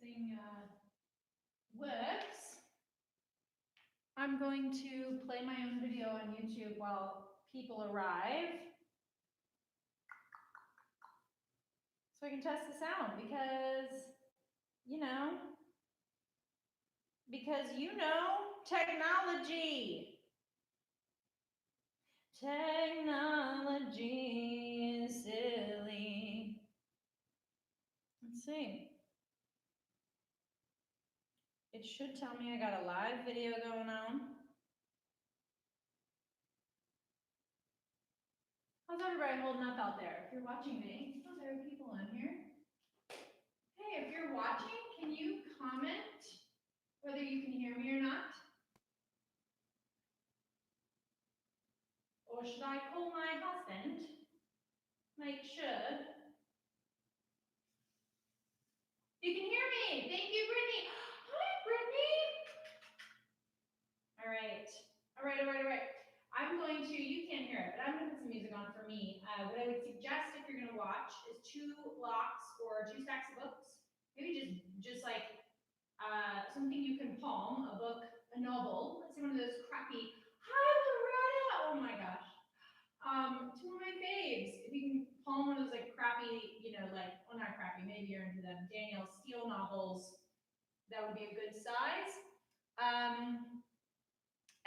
thing works, I'm going to play my own video on YouTube while people arrive, so I can test the sound because, technology. Technology is silly. Let's see. It should tell me I got a live video going on. How's everybody holding up out there? If you're watching me, oh, there are people in here. Hey, if you're watching, can you comment whether you can hear me or not? Or should I call my husband? Make sure. You can hear me. Thank you, Brittany. Hi, Brittany. All right. I'm going to, you can't hear it, but I'm going to put some music on for me. What I would suggest if you're going to watch is 2 blocks or 2 stacks of books. Maybe just like something you can palm, a book, a novel. Let's see, one of those crappy, hi, Loretta. Oh my gosh. 2 of my faves. If you can palm one of those like crappy, well, not crappy, maybe you're into them, Danielle Steele novels, that would be a good size.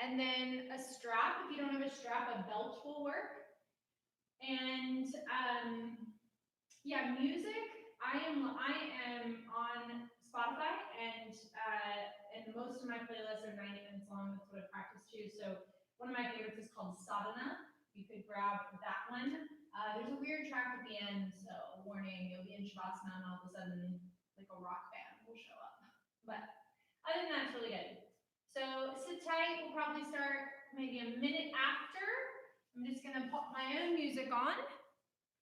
And then a strap. If you don't have a strap, a belt will work. And yeah, music. I am on Spotify, and most of my playlists are 90 minutes long. That's what I practice to. So one of my favorites is called Sadhana. You could grab that one. There's a weird track at the end, so warning, you'll be in Shavasana and all of a sudden like a rock band will show up. But other than that, it's really good. So sit tight, we'll probably start maybe a minute after. I'm just gonna pop my own music on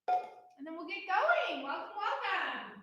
and then we'll get going. Welcome, welcome.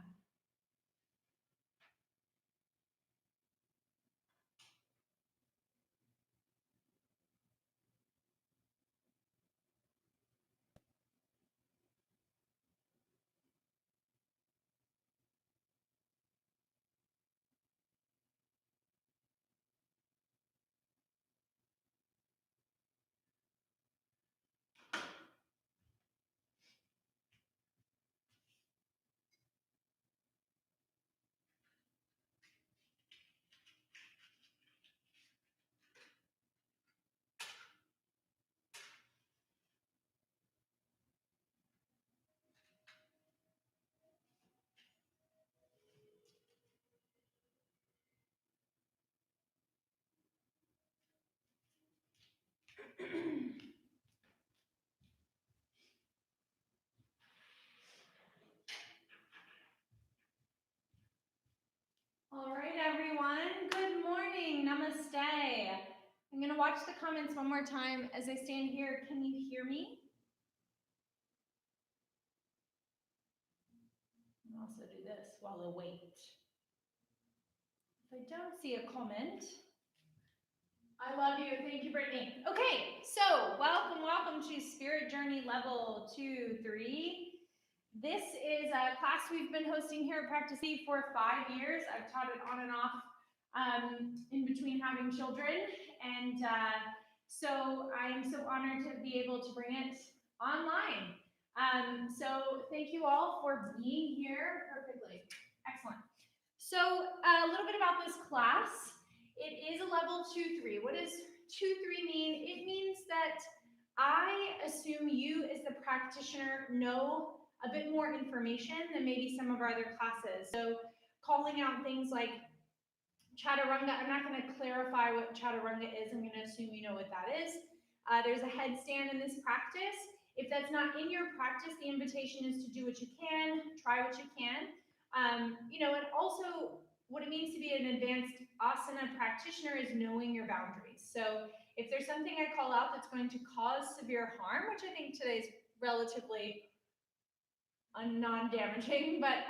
All right, everyone. Good morning. Namaste. I'm going to watch the comments one more time as I stand here. Can you hear me? I'll also do this while I wait. If I don't see a comment, I love you. Thank you, Brittany. Okay, so welcome to Spirit Journey Level 2, 3. This is a class we've been hosting here at Practice C for 5 years. I've taught it on and off in between having children. And so I am so honored to be able to bring it online. So thank you all for being here perfectly. Excellent. So a little bit about this class. It is a level 2-3. What does 2-3 mean? It means that I assume you as the practitioner know a bit more information than maybe some of our other classes. So calling out things like chaturanga, I'm not going to clarify what chaturanga is. I'm going to assume you know what that is. There's a headstand in this practice. If that's not in your practice, the invitation is to do what you can, try what you can. And also what it means to be an advanced asana practitioner is knowing your boundaries. So if there's something I call out that's going to cause severe harm, which I think today's relatively non-damaging, but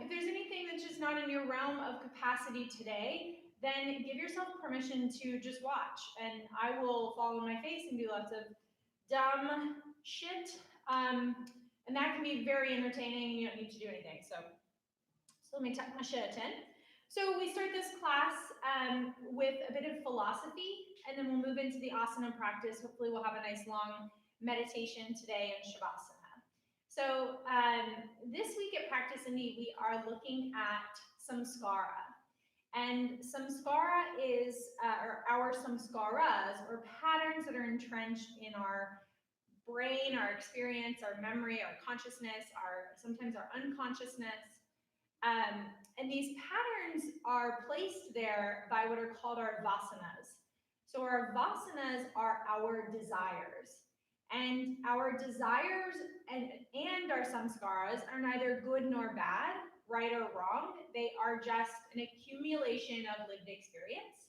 if there's anything that's just not in your realm of capacity today, then give yourself permission to just watch, and I will fall on my face and do lots of dumb shit, and that can be very entertaining and you don't need to do anything. So let me tuck my shirt in. So we start this class with a bit of philosophy, and then we'll move into the asana practice. Hopefully we'll have a nice long meditation today in Shavasana. So this week at Practice Indy, we are looking at samskara. And samskara is, or our samskaras, or patterns that are entrenched in our brain, our experience, our memory, our consciousness, sometimes our unconsciousness. And these patterns are placed there by what are called our vasanas. So our vasanas are our desires. And our desires and our samskaras are neither good nor bad, right or wrong. They are just an accumulation of lived experience.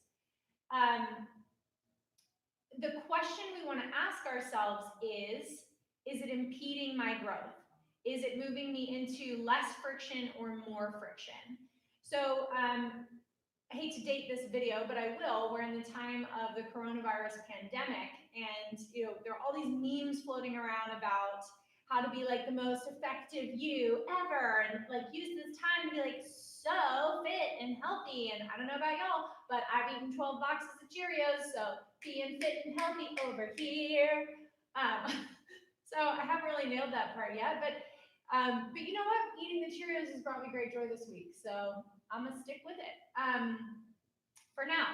The question we want to ask ourselves is it impeding my growth? Is it moving me into less friction or more friction? So I hate to date this video, but I will. We're in the time of the coronavirus pandemic, and there are all these memes floating around about how to be like the most effective you ever, and like use this time to be like so fit and healthy. And I don't know about y'all, but I've eaten 12 boxes of Cheerios, so being fit and healthy over here. So I haven't really nailed that part yet, but you know what? Eating the Cheerios has brought me great joy this week, so I'm gonna stick with it for now.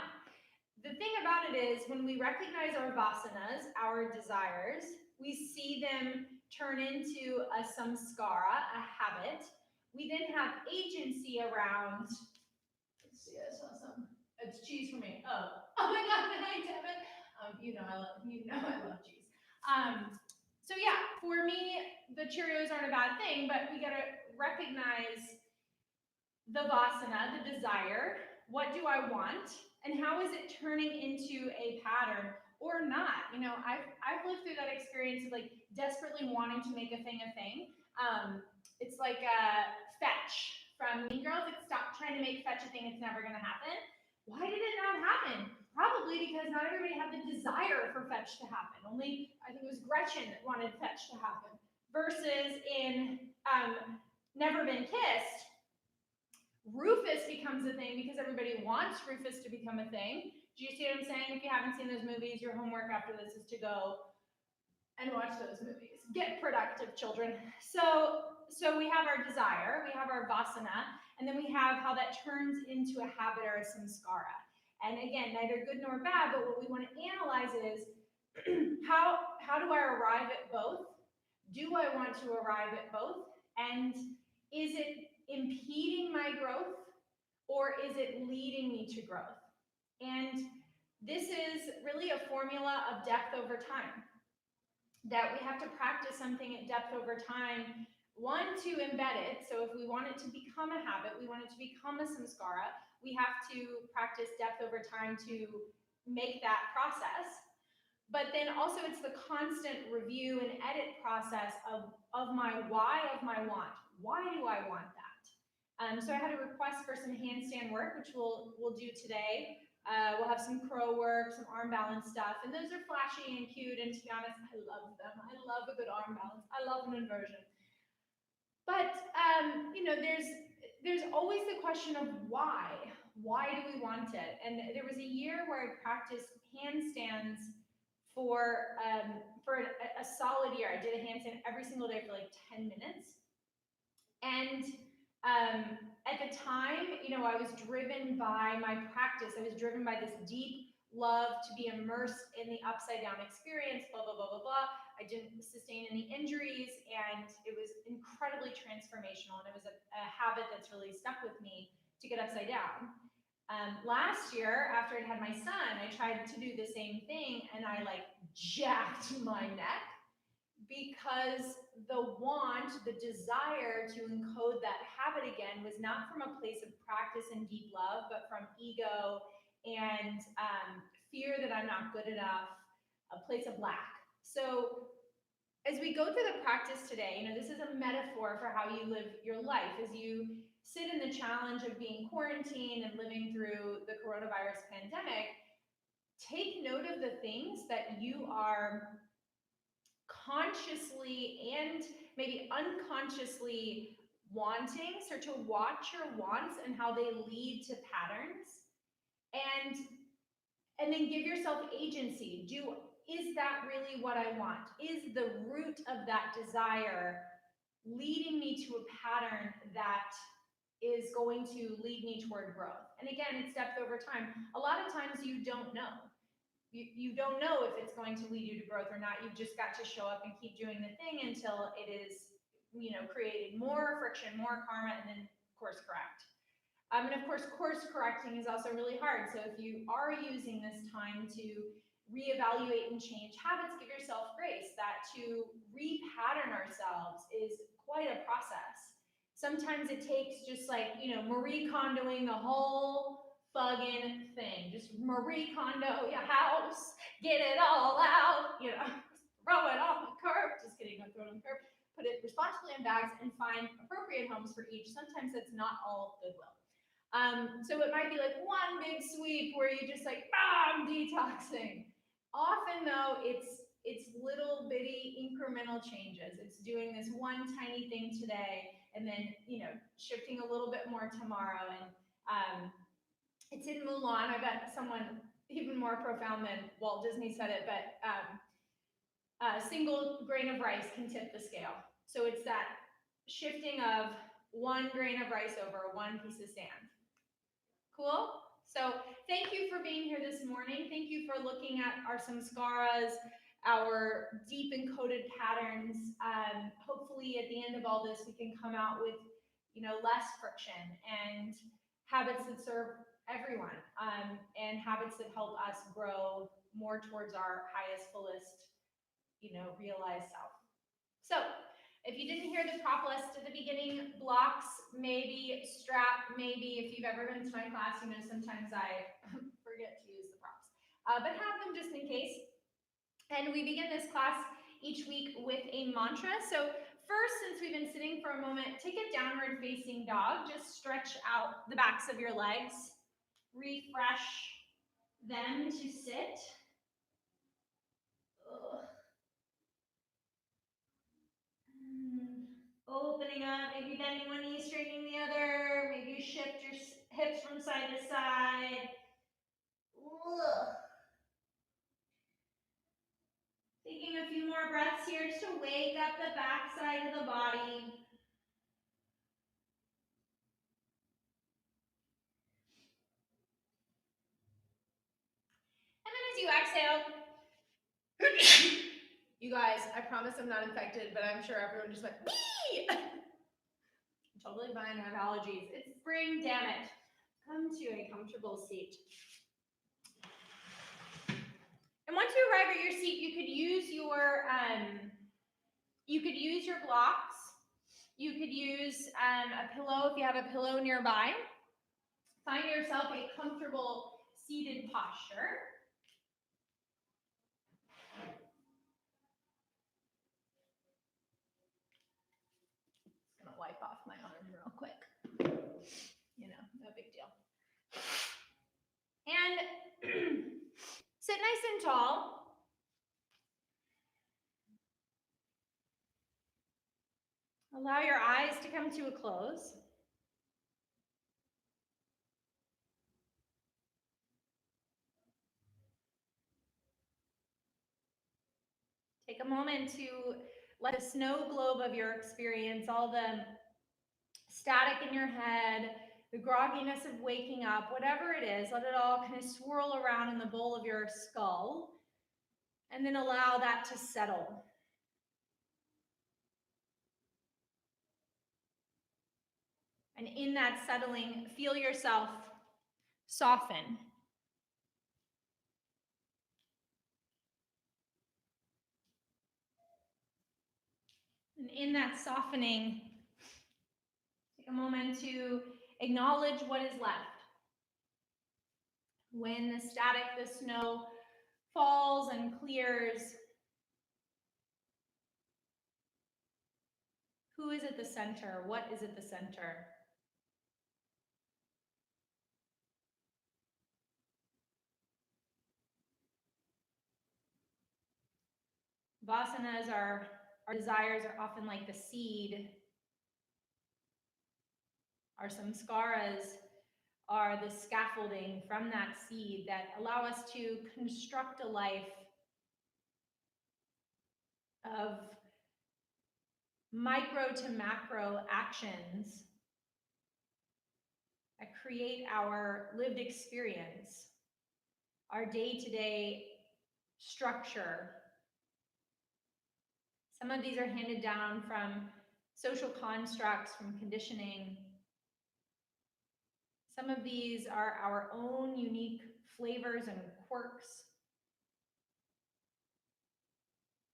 The thing about it is, when we recognize our vasanas, our desires, we see them turn into a samskara, a habit. We then have agency around. Let's see, I saw some. It's cheese for me. Oh my God! Hi, Devin. I love cheese. So yeah, for me, the Cheerios aren't a bad thing, but we gotta recognize the vasana, the desire. What do I want? And how is it turning into a pattern or not? I've lived through that experience of like desperately wanting to make a thing a thing. It's like fetch from Mean Girls. Like, stop trying to make fetch a thing, it's never gonna happen. Why did it not happen? Probably because not everybody had the desire for fetch to happen. Only, I think it was Gretchen that wanted fetch to happen. Versus in Never Been Kissed, Rufus becomes a thing because everybody wants Rufus to become a thing. Do you see what I'm saying? If you haven't seen those movies, your homework after this is to go and watch those movies. Get productive, children. So we have our desire, we have our vasana, and then we have how that turns into a habit or a samskara. And again, neither good nor bad, but what we want to analyze is how do I arrive at both? Do I want to arrive at both? And is it impeding my growth, or is it leading me to growth? And this is really a formula of depth over time, that we have to practice something at depth over time. One, to embed it. So if we want it to become a habit, we want it to become a samskara, we have to practice depth over time to make that process. But then also it's the constant review and edit process of my why, of my want. Why do I want that? So I had a request for some handstand work, which we'll do today. We'll have some crow work, some arm balance stuff, and those are flashy and cute, and to be honest, I love them. I love a good arm balance. I love an inversion. But there's always the question of why. Why do we want it? And there was a year where I practiced handstands for a solid year. I did a handstand every single day for like 10 minutes. And at the time, I was driven by my practice. I was driven by this deep love to be immersed in the upside down experience, blah, blah, blah, blah, blah. I didn't sustain any injuries, and it was incredibly transformational. And it was a habit that's really stuck with me to get upside down. Last year, after I had my son, I tried to do the same thing, and I like jacked my neck, because the want, the desire to encode that habit again was not from a place of practice and deep love, but from ego and fear that I'm not good enough, a place of lack. So as we go through the practice today, this is a metaphor for how you live your life as you sit in the challenge of being quarantined and living through the coronavirus pandemic. Take note of the things that you are consciously and maybe unconsciously wanting. Start to watch your wants and how they lead to patterns. And then give yourself agency. Is that really what I want? Is the root of that desire leading me to a pattern that is going to lead me toward growth? And again, it's depth over time. A lot of times you don't know. You don't know if it's going to lead you to growth or not. You've just got to show up and keep doing the thing until it is, creating more friction, more karma, and then course correct. And of course, course correcting is also really hard. So if you are using this time to reevaluate and change habits, give yourself grace. That to repattern ourselves is quite a process. Sometimes it takes just like, Marie Kondoing the whole fucking thing. Just Marie Kondo your house, get it all out, throw it on the curb. Just kidding, don't throw it on the curb. Put it responsibly in bags and find appropriate homes for each. Sometimes that's not all goodwill. So it might be like one big sweep where you just like, bam, detoxing. Often though, it's little bitty incremental changes. It's doing this one tiny thing today and then, shifting a little bit more tomorrow. And it's in Mulan. I bet someone even more profound than Walt Disney said it, but a single grain of rice can tip the scale. So it's that shifting of one grain of rice over one piece of sand. Cool? So thank you for being here this morning. Thank you for looking at our samskaras, our deep encoded patterns. Hopefully at the end of all this, we can come out with, less friction and habits that serve everyone, and habits that help us grow more towards our highest, fullest, realized self. So if you didn't hear the prop list at the beginning, blocks, maybe, strap, maybe. If you've ever been to my class, sometimes I forget to use the props, but have them just in case. And we begin this class each week with a mantra. So first, since we've been sitting for a moment, take a downward facing dog. Just stretch out the backs of your legs. Refresh them to sit. Opening up, maybe bending one knee, straightening the other. Maybe you shift your hips from side to side. Taking a few more breaths here just to wake up the back side of the body. And then as you exhale, you guys, I promise I'm not infected, but I'm sure everyone just went, bee! Totally fine, I have allergies. It's spring, damn it. Come to a comfortable seat. And once you arrive at your seat, you could use your blocks. You could use a pillow if you have a pillow nearby. Find yourself a comfortable seated posture. Just gonna wipe off my arm real quick. No big deal. And sit nice and tall. Allow your eyes to come to a close. Take a moment to let the snow globe of your experience, all the static in your head, the grogginess of waking up, whatever it is, let it all kind of swirl around in the bowl of your skull, and then allow that to settle. And in that settling, feel yourself soften. And in that softening, take a moment to acknowledge what is left. When the static, the snow falls and clears, who is at the center? What is at the center? Vasanas our desires are often like the seed Our samskaras are the scaffolding from that seed that allow us to construct a life of micro to macro actions that create our lived experience, our day-to-day structure. Some of these are handed down from social constructs, from conditioning. Some of these are our own unique flavors and quirks.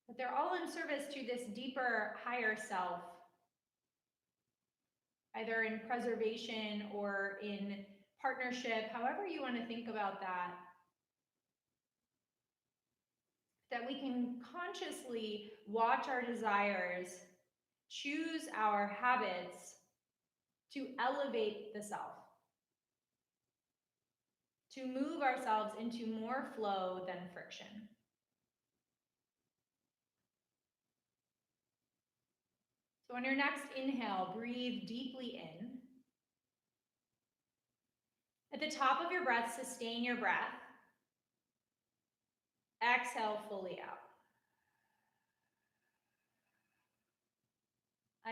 But they're all in service to this deeper, higher self, either in preservation or in partnership, however you want to think about that. That we can consciously watch our desires, choose our habits to elevate the self, to move ourselves into more flow than friction. So on your next inhale, breathe deeply in. At the top of your breath, sustain your breath. Exhale fully out.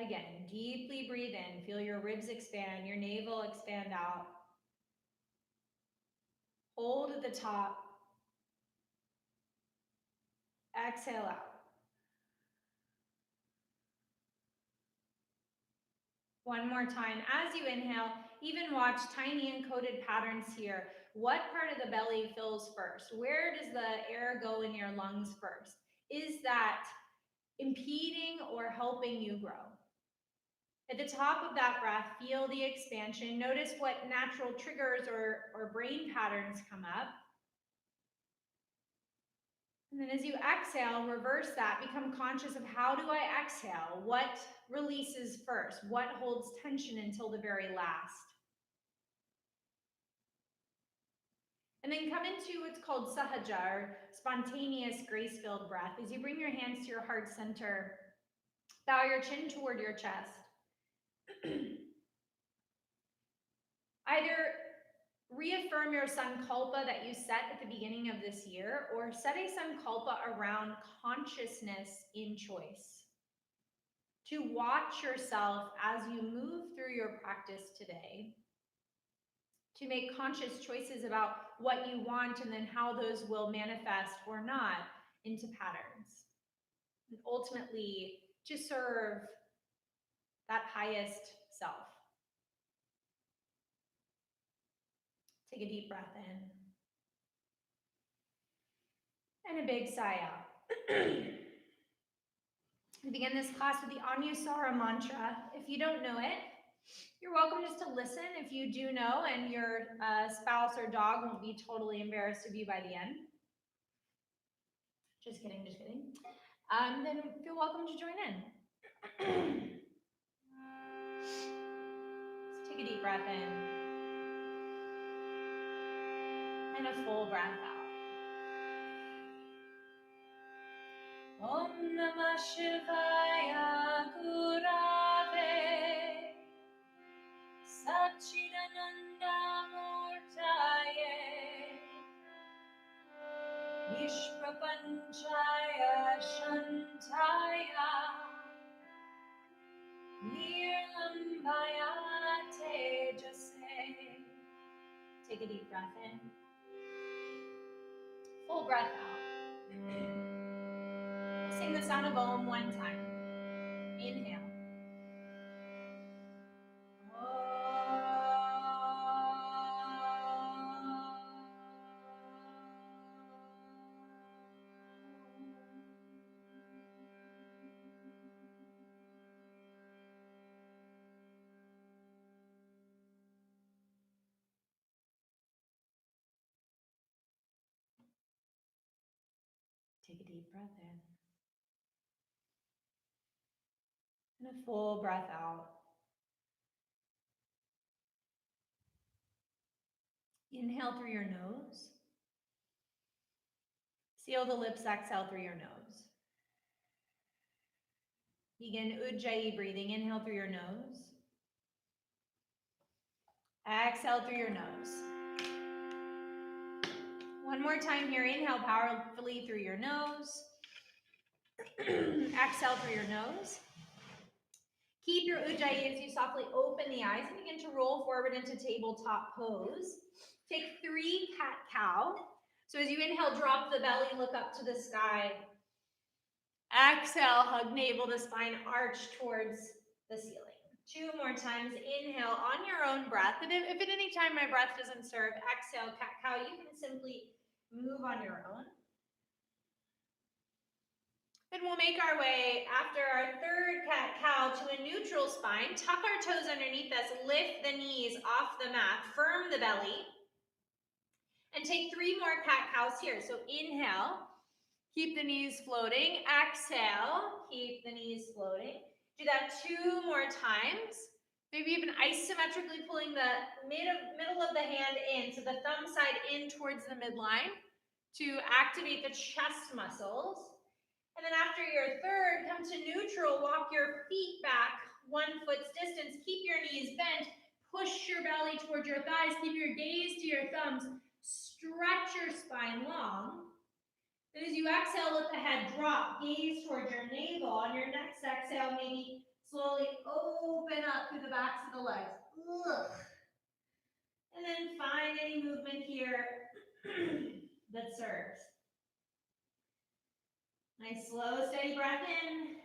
Again, deeply breathe in. Feel your ribs expand, your navel expand out. Hold at the top. Exhale out. One more time. As you inhale, even watch tiny encoded patterns here. What part of the belly fills first? Where does the air go in your lungs first? Is that impeding or helping you grow? At the top of that breath, feel the expansion. Notice what natural triggers or brain patterns come up. And then as you exhale, reverse that. Become conscious of, how do I exhale? What releases first? What holds tension until the very last? And then come into what's called sahaja, or spontaneous, grace-filled breath. As you bring your hands to your heart center, bow your chin toward your chest. Either reaffirm your sankalpa that you set at the beginning of this year, or set a sankalpa around consciousness in choice. To watch yourself as you move through your practice today, to make conscious choices about what you want and then how those will manifest or not into patterns. And ultimately, to serve that highest self. Take a deep breath in. And a big sigh out. We begin this class with the Anusara mantra. If you don't know it, you're welcome just to listen. If you do know and your spouse or dog won't be totally embarrassed of you by the end. Just kidding, just kidding. Then feel welcome to join in. Let's take a deep breath in. And a full breath out. Om Namah Shivaya Gurave Satchidananda Murtaye Vishwapanchaya Shantaya Nirlambaya Tejase. Take a deep breath in. Full breath out. Sing the sound of Om one time. Inhale. Take a deep breath in. And a full breath out. Inhale through your nose. Seal the lips, exhale through your nose. Begin Ujjayi breathing. Inhale through your nose. Exhale through your nose. One more time here. Inhale powerfully through your nose. Exhale through your nose. Keep your ujjayi as you softly open the eyes and begin to roll forward into tabletop pose. Take 3 cat-cow. So as you inhale, drop the belly, look up to the sky. Exhale, hug navel to spine, arch towards the ceiling. 2 more times. Inhale on your own breath. And if at any time my breath doesn't serve, exhale, cat-cow. You can simply move on your own. And we'll make our way after our 3rd cat-cow to a neutral spine. Tuck our toes underneath us. Lift the knees off the mat. Firm the belly. And take 3 more cat-cows here. So inhale. Keep the knees floating. Exhale. Keep the knees floating. Do that 2 more times. Maybe even isometrically pulling the middle of the hand in. So the thumb side in towards the midline to activate the chest muscles. And then after your 3rd, come to neutral. Walk your feet back 1 foot's distance. Keep your knees bent. Push your belly towards your thighs. Keep your gaze to your thumbs. Stretch your spine long. Then as you exhale, let the head drop. Gaze towards your navel. On your next exhale, maybe slowly open up through the backs of the legs. Ugh. And then find any movement here that serves. Nice slow, steady breath in.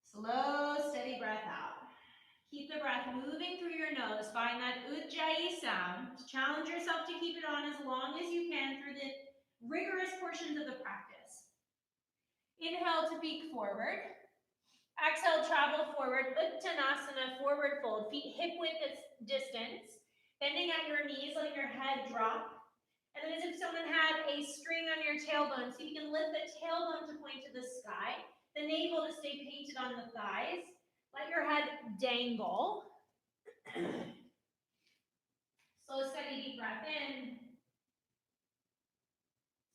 Slow, steady breath out. Keep the breath moving through your nose. Find that ujjayi sound. Challenge yourself to keep it on as long as you can through the rigorous portions of the practice. Inhale to peek forward. Exhale, travel forward. Uttanasana, forward fold. Feet hip width distance. Bending at your knees, letting your head drop. And then as if someone had a string on your tailbone, so you can lift the tailbone to point to the sky, the navel to stay painted on the thighs. Let your head dangle. Slow, steady, deep breath in.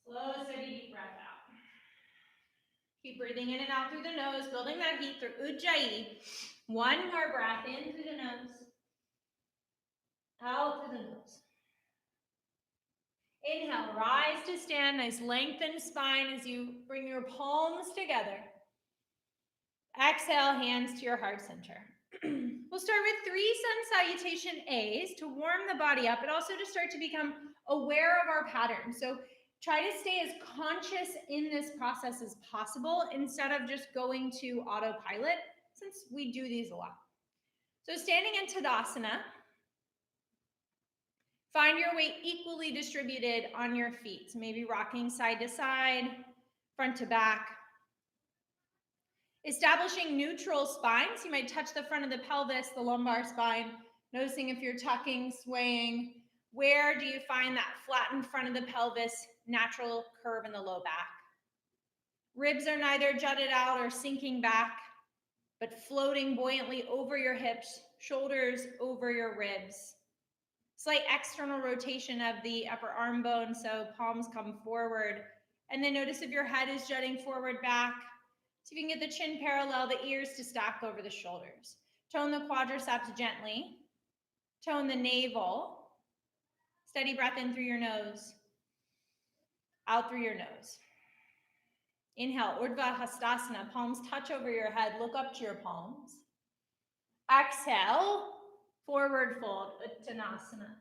Slow, steady, deep breath out. Keep breathing in and out through the nose, building that heat through ujjayi. 1 more breath in through the nose. Out through the nose. Inhale, rise to stand. Nice lengthened spine as you bring your palms together. Exhale, hands to your heart center. We'll start with 3 sun salutation A's to warm the body up, but also to start to become aware of our pattern. So try to stay as conscious in this process as possible instead of just going to autopilot, since we do these a lot. So standing in Tadasana, find your weight equally distributed on your feet. So maybe rocking side to side, front to back. Establishing neutral spines. You might touch the front of the pelvis, the lumbar spine, noticing if you're tucking, swaying. Where do you find that flattened front of the pelvis, natural curve in the low back? Ribs are neither jutted out or sinking back, but floating buoyantly over your hips, shoulders over your ribs. Slight external rotation of the upper arm bone, so palms come forward. And then notice if your head is jutting forward back. See if you can get the chin parallel, the ears to stack over the shoulders. Tone the quadriceps gently. Tone the navel. Steady breath in through your nose. Out through your nose. Inhale, Urdhva Hastasana. Palms touch over your head. Look up to your palms. Exhale, forward fold, Uttanasana.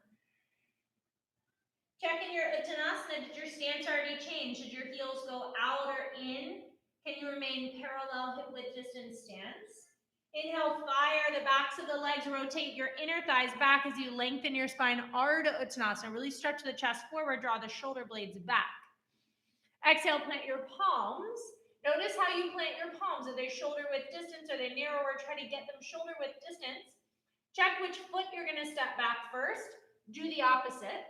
Check in your Uttanasana. Did your stance already change? Did your heels go out or in? Can you remain parallel hip width distance stance? Inhale, fire the backs of the legs. Rotate your inner thighs back as you lengthen your spine. Ardha Uttanasana. Really stretch the chest forward. Draw the shoulder blades back. Exhale, plant your palms. Notice how you plant your palms. Are they shoulder width distance? Are they narrower? Try to get them shoulder width distance. Check which foot you're going to step back first. Do the opposite.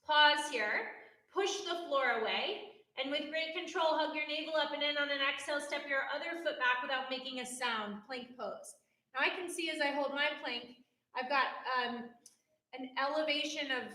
Pause here. Push the floor away. And with great control, hug your navel up and in. On an exhale, step your other foot back without making a sound. Plank pose. Now I can see as I hold my plank, I've got an elevation of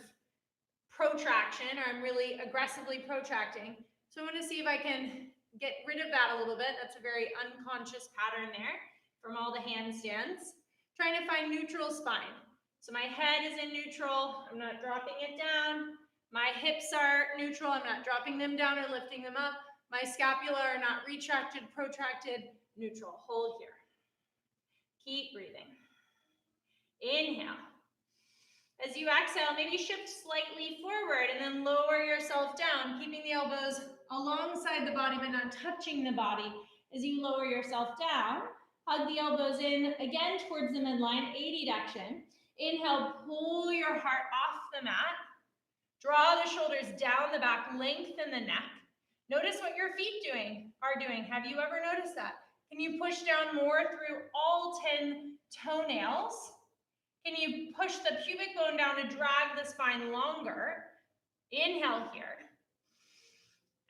protraction, or I'm really aggressively protracting. So I want to see if I can get rid of that a little bit. That's a very unconscious pattern there from all the handstands. Trying to find neutral spine. So my head is in neutral. I'm not dropping it down. My hips are neutral. I'm not dropping them down or lifting them up. My scapula are not retracted, protracted, neutral. Hold here. Keep breathing. Inhale. As you exhale, maybe shift slightly forward and then lower yourself down, keeping the elbows alongside the body but not touching the body. As you lower yourself down, hug the elbows in again towards the midline, 80 action. Inhale, pull your heart off the mat. Draw the shoulders down the back, lengthen the neck. Notice what your feet are doing. Have you ever noticed that? Can you push down more through all 10 toenails? Can you push the pubic bone down to drag the spine longer? Inhale here.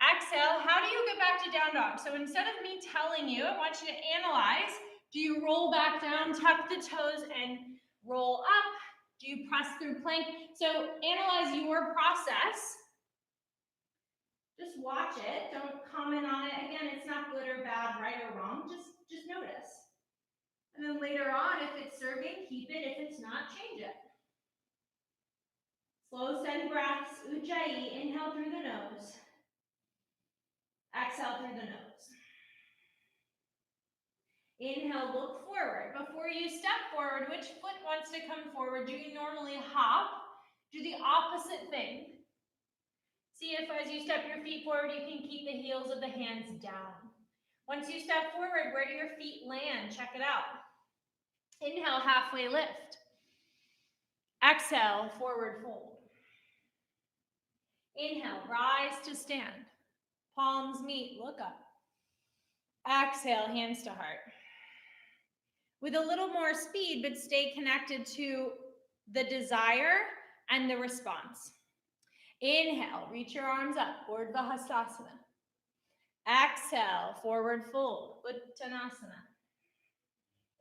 Exhale, how do you get back to down dog? So instead of me telling you, I want you to analyze, do you roll back down, tuck the toes, and roll up? Do you press through plank? So analyze your process. Just watch it. Don't comment on it. Again, it's not good or bad, right or wrong. Just notice. And then later on, if it's serving, keep it. If it's not, change it. Slow, steady breaths. Ujjayi. Inhale through the nose. Exhale through the nose. Inhale, look forward. Before you step forward, which foot wants to come forward? Do you normally hop? Do the opposite thing. See if as you step your feet forward, you can keep the heels of the hands down. Once you step forward, where do your feet land? Check it out. Inhale, halfway lift. Exhale, forward fold. Inhale, rise to stand. Palms meet, look up. Exhale, hands to heart. With a little more speed, but stay connected to the desire and the response. Inhale, reach your arms up, Urdhva Hastasana. Exhale, forward fold, Uttanasana.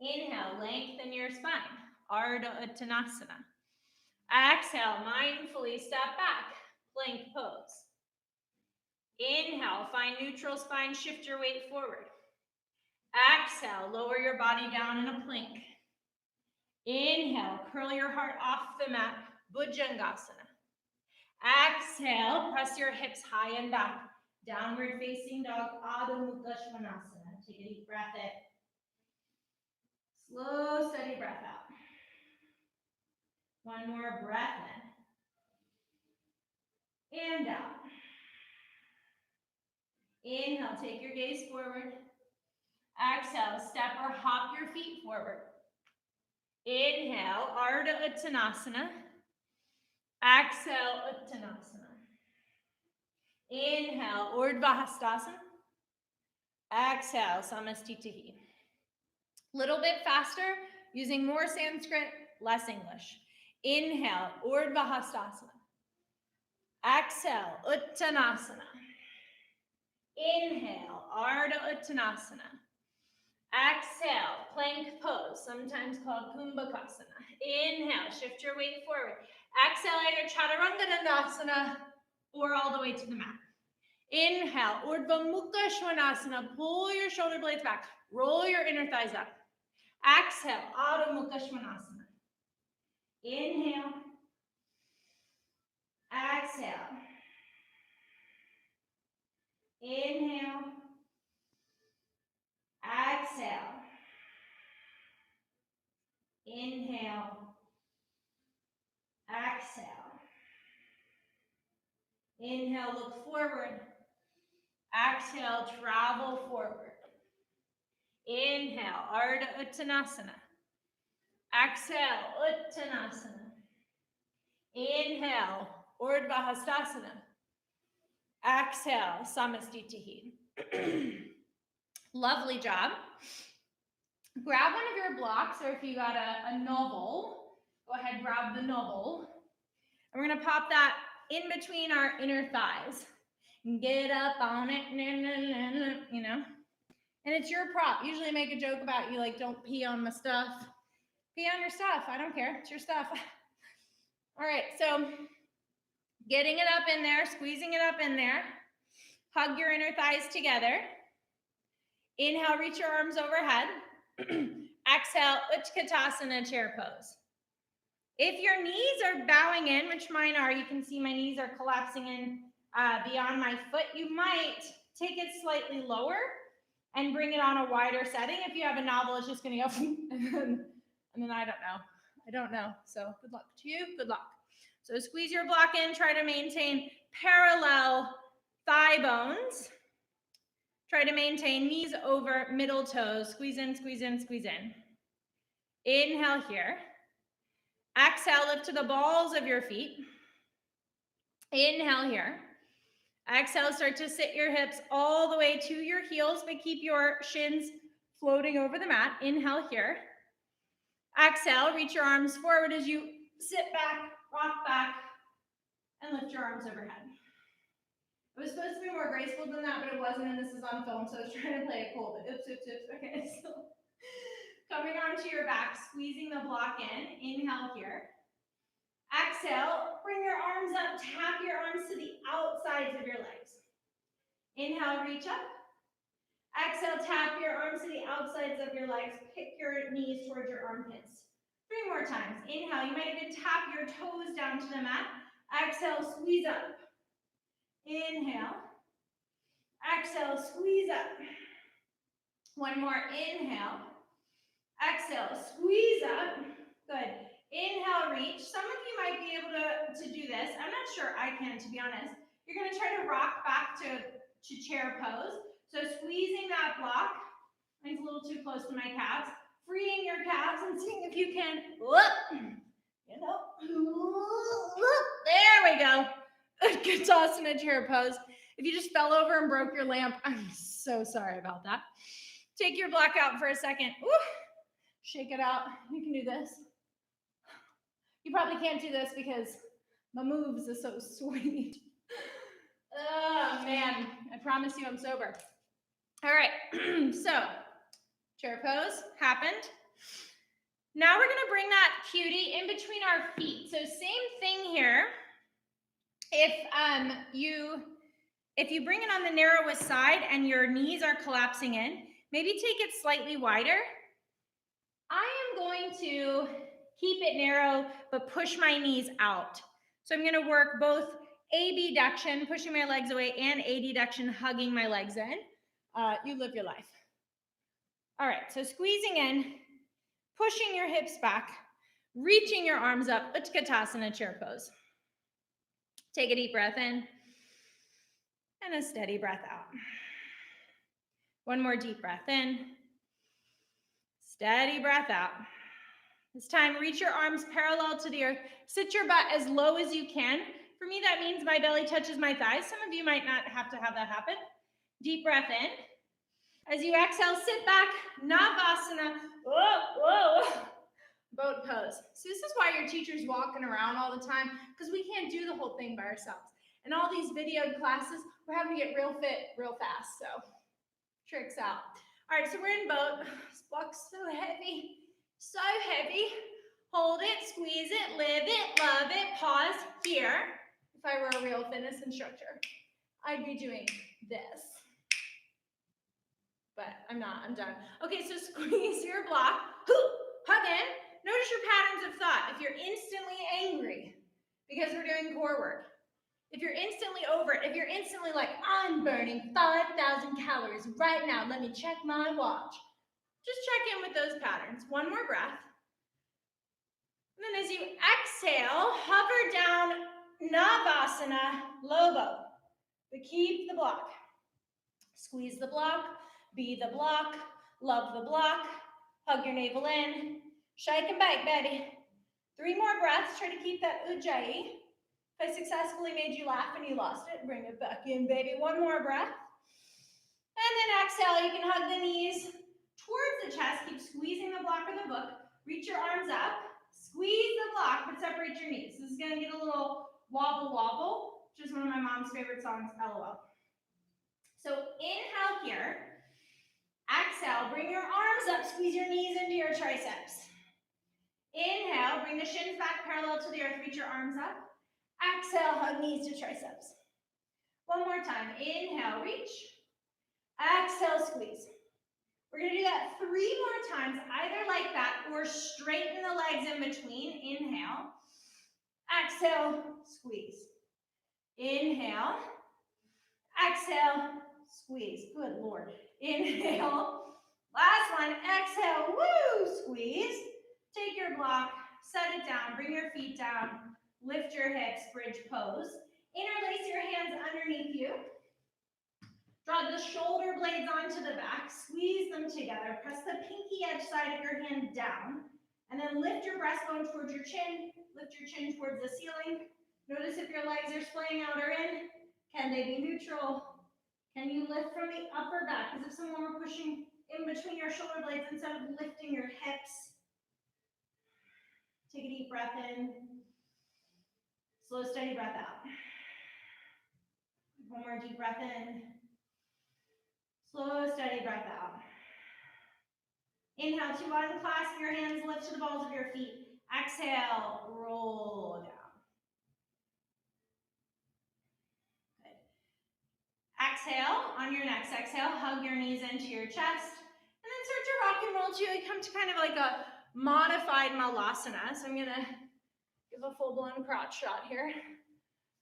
Inhale, lengthen your spine, Ardha Uttanasana. Exhale, mindfully step back, plank pose. Inhale, find neutral spine, shift your weight forward. Exhale, lower your body down in a plank. Inhale, curl your heart off the mat, Bhujangasana. Exhale, press your hips high and back. Downward facing dog, Adho Mukha Svanasana. Take a deep breath in. Slow, steady breath out. One more breath in. And out. Inhale, take your gaze forward. Exhale, step or hop your feet forward. Inhale, Ardha Uttanasana. Exhale, Uttanasana. Inhale, Urdhva Hastasana. Exhale, Samastitihi. Little bit faster, using more Sanskrit, less English. Inhale, Urdhva Hastasana. Exhale, Uttanasana. Inhale, Ardha Uttanasana. Exhale, plank pose, sometimes called Kumbhakasana. Inhale, shift your weight forward. Exhale, either Chaturanga Dandasana or all the way to the mat. Inhale, Urdhva Mukha Svanasana. Pull your shoulder blades back. Roll your inner thighs up. Exhale, Adho Mukha Svanasana. Inhale. Exhale. Inhale. Exhale. Inhale. Exhale. Inhale, look forward. Exhale, travel forward. Inhale, Ardha Uttanasana. Exhale, Uttanasana. Inhale, Urdhva Hastasana. Exhale, Samastitihi. Lovely job. Grab one of your blocks, or if you got a novel, go ahead, grab the novel. And we're going to pop that in between our inner thighs. Get up on it, you know. And it's your prop. Usually I make a joke about you, like, don't pee on my stuff. Pee on your stuff. I don't care. It's your stuff. All right, so getting it up in there, squeezing it up in there. Hug your inner thighs together. Inhale, reach your arms overhead. Exhale, Utkatasana chair pose. If your knees are bowing in, which mine are, you can see my knees are collapsing in beyond my foot, you might take it slightly lower and bring it on a wider setting. If you have a novel, it's just gonna go, and then I don't know. So good luck to you, good luck. So squeeze your block in, try to maintain parallel thigh bones. Try to maintain knees over middle toes. Squeeze in, squeeze in, squeeze in. Inhale here. Exhale, lift to the balls of your feet. Inhale here. Exhale, start to sit your hips all the way to your heels, but keep your shins floating over the mat. Inhale here. Exhale, reach your arms forward as you sit back, rock back, and lift your arms overhead. It was supposed to be more graceful than that, but it wasn't, and this is on film, so I was trying to play it cool, but oops, oops, oops. Okay, so coming onto your back, squeezing the block in. Inhale here. Exhale, bring your arms up, tap your arms to the outsides of your legs. Inhale, reach up. Exhale, tap your arms to the outsides of your legs. Pick your knees towards your armpits. 3 more times. Inhale, you might even tap your toes down to the mat. Exhale, squeeze up. Inhale. Exhale, squeeze up. One more, inhale. Exhale, squeeze up. Good. Inhale, reach. Some of you might be able to do this. I'm not sure I can, to be honest. You're going to try to rock back to chair pose. So squeezing that block. Mine's a little too close to my calves. Freeing your calves and seeing if you can, you know, there we go. Koundinyasana chair pose. If you just fell over and broke your lamp, I'm so sorry about that. Take your block out for a second. Woo. Shake it out. You can do this. You probably can't do this because my moves are so sweet. Oh, man. I promise you I'm sober. All right. So, chair pose happened. Now we're going to bring that cutie in between our feet. So same thing here. If you bring it on the narrowest side and your knees are collapsing in, maybe take it slightly wider. I am going to keep it narrow, but push my knees out. So I'm going to work both abduction, pushing my legs away, and adduction, hugging my legs in. You live your life. All right, so squeezing in, pushing your hips back, reaching your arms up, Utkatasana chair pose. Take a deep breath in and a steady breath out. One more deep breath in, steady breath out. This time, reach your arms parallel to the earth. Sit your butt as low as you can. For me, that means my belly touches my thighs. Some of you might not have to have that happen. Deep breath in. As you exhale, sit back, Navasana. Whoa, whoa. Boat pose. So this is why your teacher's walking around all the time, because we can't do the whole thing by ourselves. And all these videoed classes, we're having to get real fit real fast. So tricks out. All right, so we're in boat. This block's so heavy. So heavy. Hold it, squeeze it, live it, love it. Pause here. If I were a real fitness instructor, I'd be doing this. But I'm not, I'm done. Okay, so squeeze your block. Hug in. Notice your patterns of thought. If you're instantly angry because we're doing core work, if you're instantly over it, if you're instantly like, I'm burning 5,000 calories right now, let me check my watch. Just check in with those patterns. One more breath. And then as you exhale, hover down Navasana, Lobo. But keep the block. Squeeze the block, be the block, love the block, hug your navel in, shake and bake, baby. 3 more breaths, try to keep that ujjayi. If I successfully made you laugh and you lost it, bring it back in, baby. 1 more breath. And then exhale, you can hug the knees towards the chest, keep squeezing the block or the book, reach your arms up, squeeze the block, but separate your knees. This is gonna get a little wobble wobble, which is one of my mom's favorite songs, LOL. So inhale here, exhale, bring your arms up, squeeze your knees into your triceps. Inhale, bring the shins back parallel to the earth, reach your arms up. Exhale, hug knees to triceps. 1 more time, inhale, reach. Exhale, squeeze. We're gonna do that 3 more times, either like that or straighten the legs in between. Inhale, exhale, squeeze. Inhale, exhale, squeeze. Good Lord. Inhale, last one, exhale, woo, squeeze. Take your block, set it down, bring your feet down, lift your hips, bridge pose. Interlace your hands underneath you. Draw the shoulder blades onto the back, squeeze them together, press the pinky edge side of your hand down, and then lift your breastbone towards your chin, lift your chin towards the ceiling. Notice if your legs are splaying out or in. Can they be neutral? Can you lift from the upper back? As if someone were pushing in between your shoulder blades instead of lifting your hips. Take a deep breath in. Slow, steady breath out. One more deep breath in. Slow, steady breath out. Inhale to unclasp your hands, lift to the balls of your feet. Exhale, roll down. Exhale, on your next exhale, hug your knees into your chest, and then start to rock and roll till you come to kind of like a modified malasana. So I'm gonna give a full-blown crotch shot here.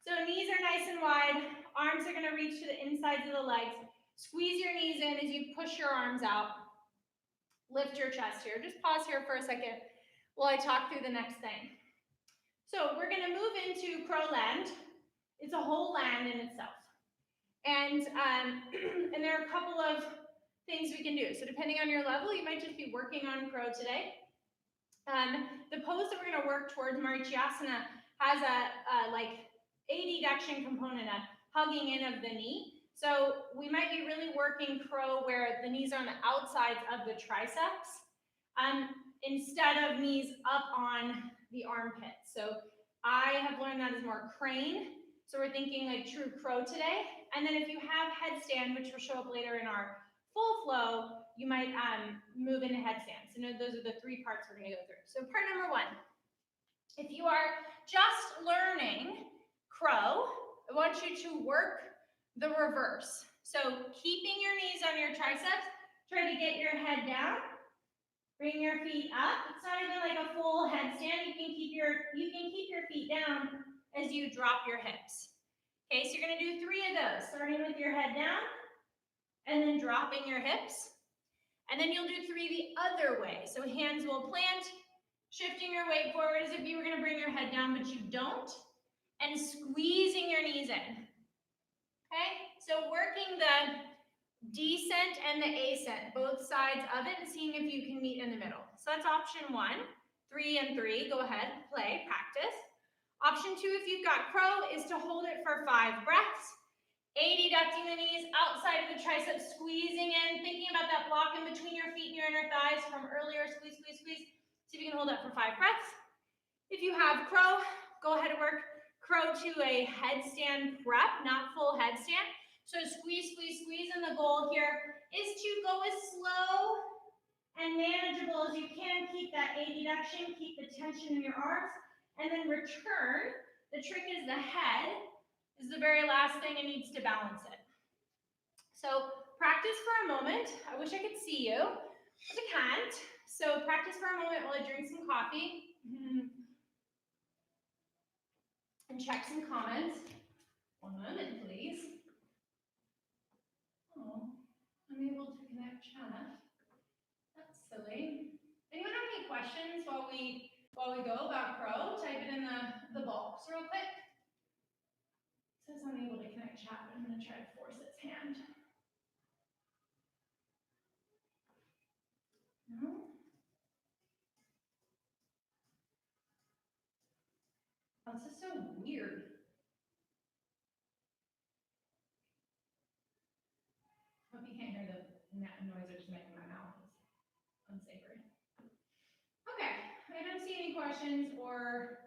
So knees are nice and wide, arms are gonna reach to the insides of the legs. Squeeze your knees in as you push your arms out. Lift your chest here. Just pause here for a second while I talk through the next thing. So we're gonna move into crow land. It's a whole land in itself. And there are a couple of things we can do. So depending on your level, you might just be working on crow today. The pose that we're going to work towards, Marichiyasana, has a like adduction component, a hugging in of the knee. So we might be really working crow where the knees are on the outsides of the triceps instead of knees up on the armpits. So I have learned that is more crane. So we're thinking like true crow today. And then if you have headstand, which will show up later in our full flow, you might move into headstand. So those are the 3 parts we're gonna go through. So part number 1, if you are just learning crow, I want you to work the reverse. So keeping your knees on your triceps, try to get your head down, bring your feet up. It's not even like a full headstand. You can keep your feet down as you drop your hips. Okay, so you're gonna do 3 of those, starting with your head down, and then dropping your hips. And then you'll do 3 the other way. So hands will plant, shifting your weight forward as if you were gonna bring your head down, but you don't, and squeezing your knees in. Okay, so working the descent and the ascent, both sides of it, and seeing if you can meet in the middle. So that's option 1, 3 and 3, go ahead, play, practice. Option 2, if you've got crow, is to hold it for 5 breaths. Adducting the knees outside of the triceps, squeezing in, thinking about that block in between your feet and your inner thighs from earlier, squeeze, squeeze, squeeze. See if you can hold that for 5 breaths. If you have crow, go ahead and work crow to a headstand prep, not full headstand. So squeeze, squeeze, squeeze, and the goal here is to go as slow and manageable as you can. Keep that adduction, keep the tension in your arms. And then return. The trick is the head is the very last thing and needs to balance it. So practice for a moment. I wish I could see you, but I can't. So practice for a moment while I drink some coffee and check some comments. One moment, please. Oh, I'm able to connect chat. That's silly. Anyone have any questions while we go about crow? Type it in the box real quick. It says unable to connect chat, but I'm going to try to force its hand. No? Oh, this is so weird. Hope you can't hear the noise I just made in my mouth. It's unsavory. Okay, I don't see any questions, or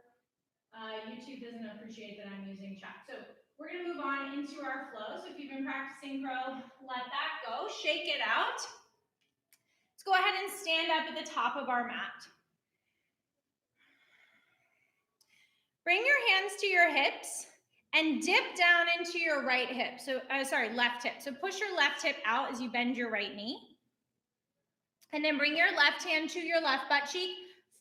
YouTube doesn't appreciate that I'm using chat. So we're going to move on into our flow. So if you've been practicing crow, let that go. Shake it out. Let's go ahead and stand up at the top of our mat. Bring your hands to your hips and dip down into your right hip. So, left hip. So push your left hip out as you bend your right knee. And then bring your left hand to your left butt cheek.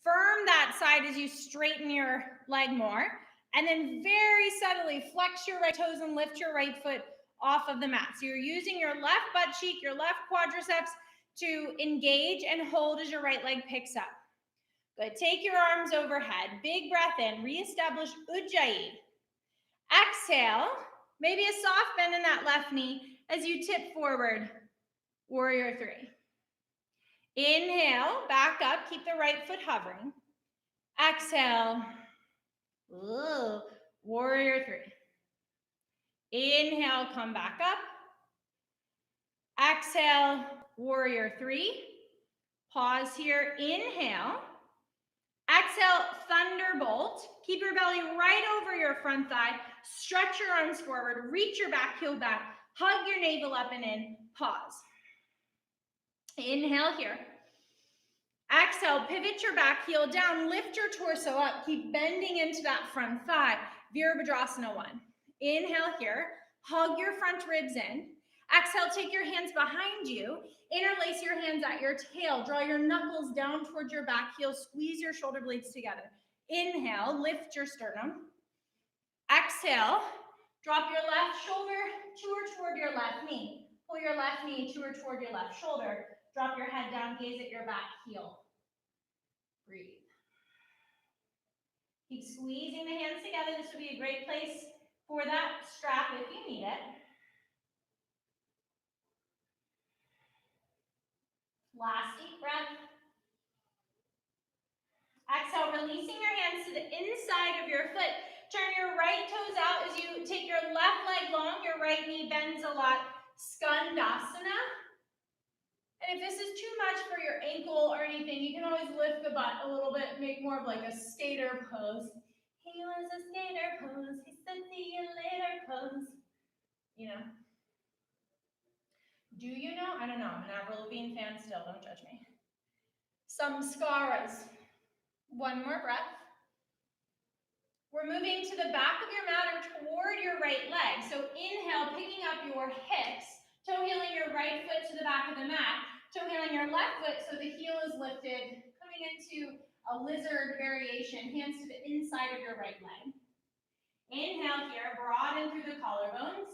Firm that side as you straighten your leg more. And then very subtly flex your right toes and lift your right foot off of the mat. So you're using your left butt cheek, your left quadriceps to engage and hold as your right leg picks up. Good. Take your arms overhead. Big breath in. Reestablish Ujjayi. Exhale. Maybe a soft bend in that left knee as you tip forward. Warrior three. Inhale, back up. Keep the right foot hovering. Exhale. Ooh. Warrior three. Inhale, come back up. Exhale, warrior three. Pause here. Inhale. Exhale, thunderbolt. Keep your belly right over your front thigh. Stretch your arms forward. Reach your back heel back. Hug your navel up and in. Pause. Inhale here. Exhale, pivot your back heel down. Lift your torso up. Keep bending into that front thigh. Virabhadrasana 1. Inhale here. Hug your front ribs in. Exhale, take your hands behind you. Interlace your hands at your tail. Draw your knuckles down towards your back heel. Squeeze your shoulder blades together. Inhale, lift your sternum. Exhale, drop your left shoulder to or toward your left knee. Pull your left knee to or toward your left shoulder. Drop your head down, gaze at your back heel. Breathe. Keep squeezing the hands together. This would be a great place for that strap if you need it. Last deep breath. Exhale, releasing your hands to the inside of your foot. Turn your right toes out as you take your left leg long. Your right knee bends a lot. Koundinyasana. And if this is too much for your ankle or anything, you can always lift the butt a little bit, make more of like a skater pose. He was a skater pose. He said, see you later pose. You know. Do you know? I don't know. I'm an Avril Lavigne fan still. Don't judge me. Samskaras. One more breath. We're moving to the back of your mat or toward your right leg. So inhale, picking up your hips, toe heeling your right foot to the back of the mat, toe heeling your left foot so the heel is lifted, coming into a lizard variation, hands to the inside of your right leg. Inhale here, broaden through the collarbones.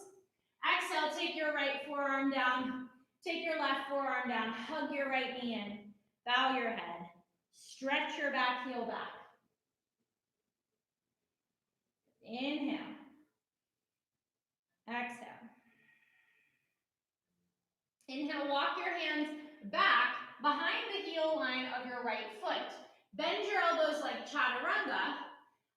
Exhale, take your right forearm down, take your left forearm down, hug your right knee in, bow your head, stretch your back heel back. Inhale. Exhale. Inhale, walk your hands back behind the heel line of your right foot. Bend your elbows like chaturanga.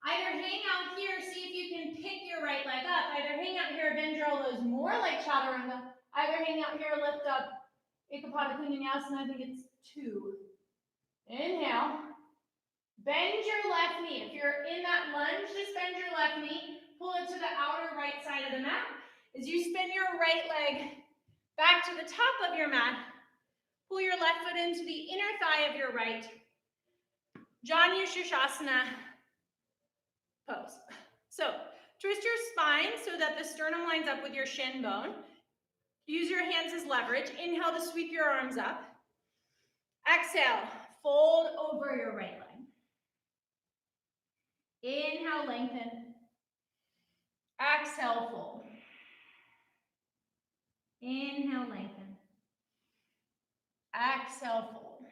Either hang out here, see if you can pick your right leg up. Either hang out here, bend your elbows more like chaturanga. Either hang out here, lift up koundinyasana. I think it's 2. Inhale. Bend your left knee. If you're in that lunge, just bend your left knee. Pull it to the outer right side of the mat. As you spin your right leg back to the top of your mat, pull your left foot into the inner thigh of your right. Janu Shirshasana pose. So twist your spine so that the sternum lines up with your shin bone. Use your hands as leverage. Inhale to sweep your arms up. Exhale, fold over your right leg. Inhale, lengthen. Exhale, fold. Inhale, lengthen. Exhale, fold.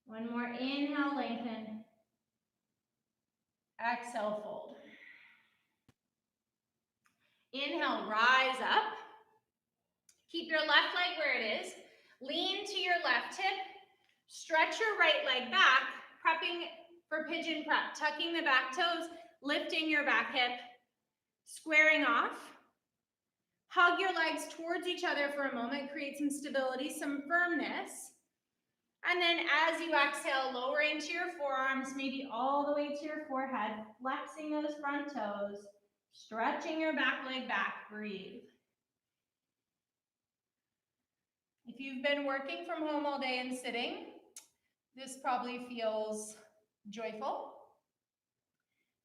One more. Inhale, lengthen. Exhale, fold. Inhale, rise up. Keep your left leg where it is. Lean to your left hip. Stretch your right leg back, prepping for pigeon prep. Tucking the back toes, lifting your back hip, squaring off. Hug your legs towards each other for a moment. Create some stability, some firmness. And then as you exhale, lowering to your forearms, maybe all the way to your forehead, flexing those front toes, stretching your back leg back. Breathe. If you've been working from home all day and sitting, this probably feels joyful.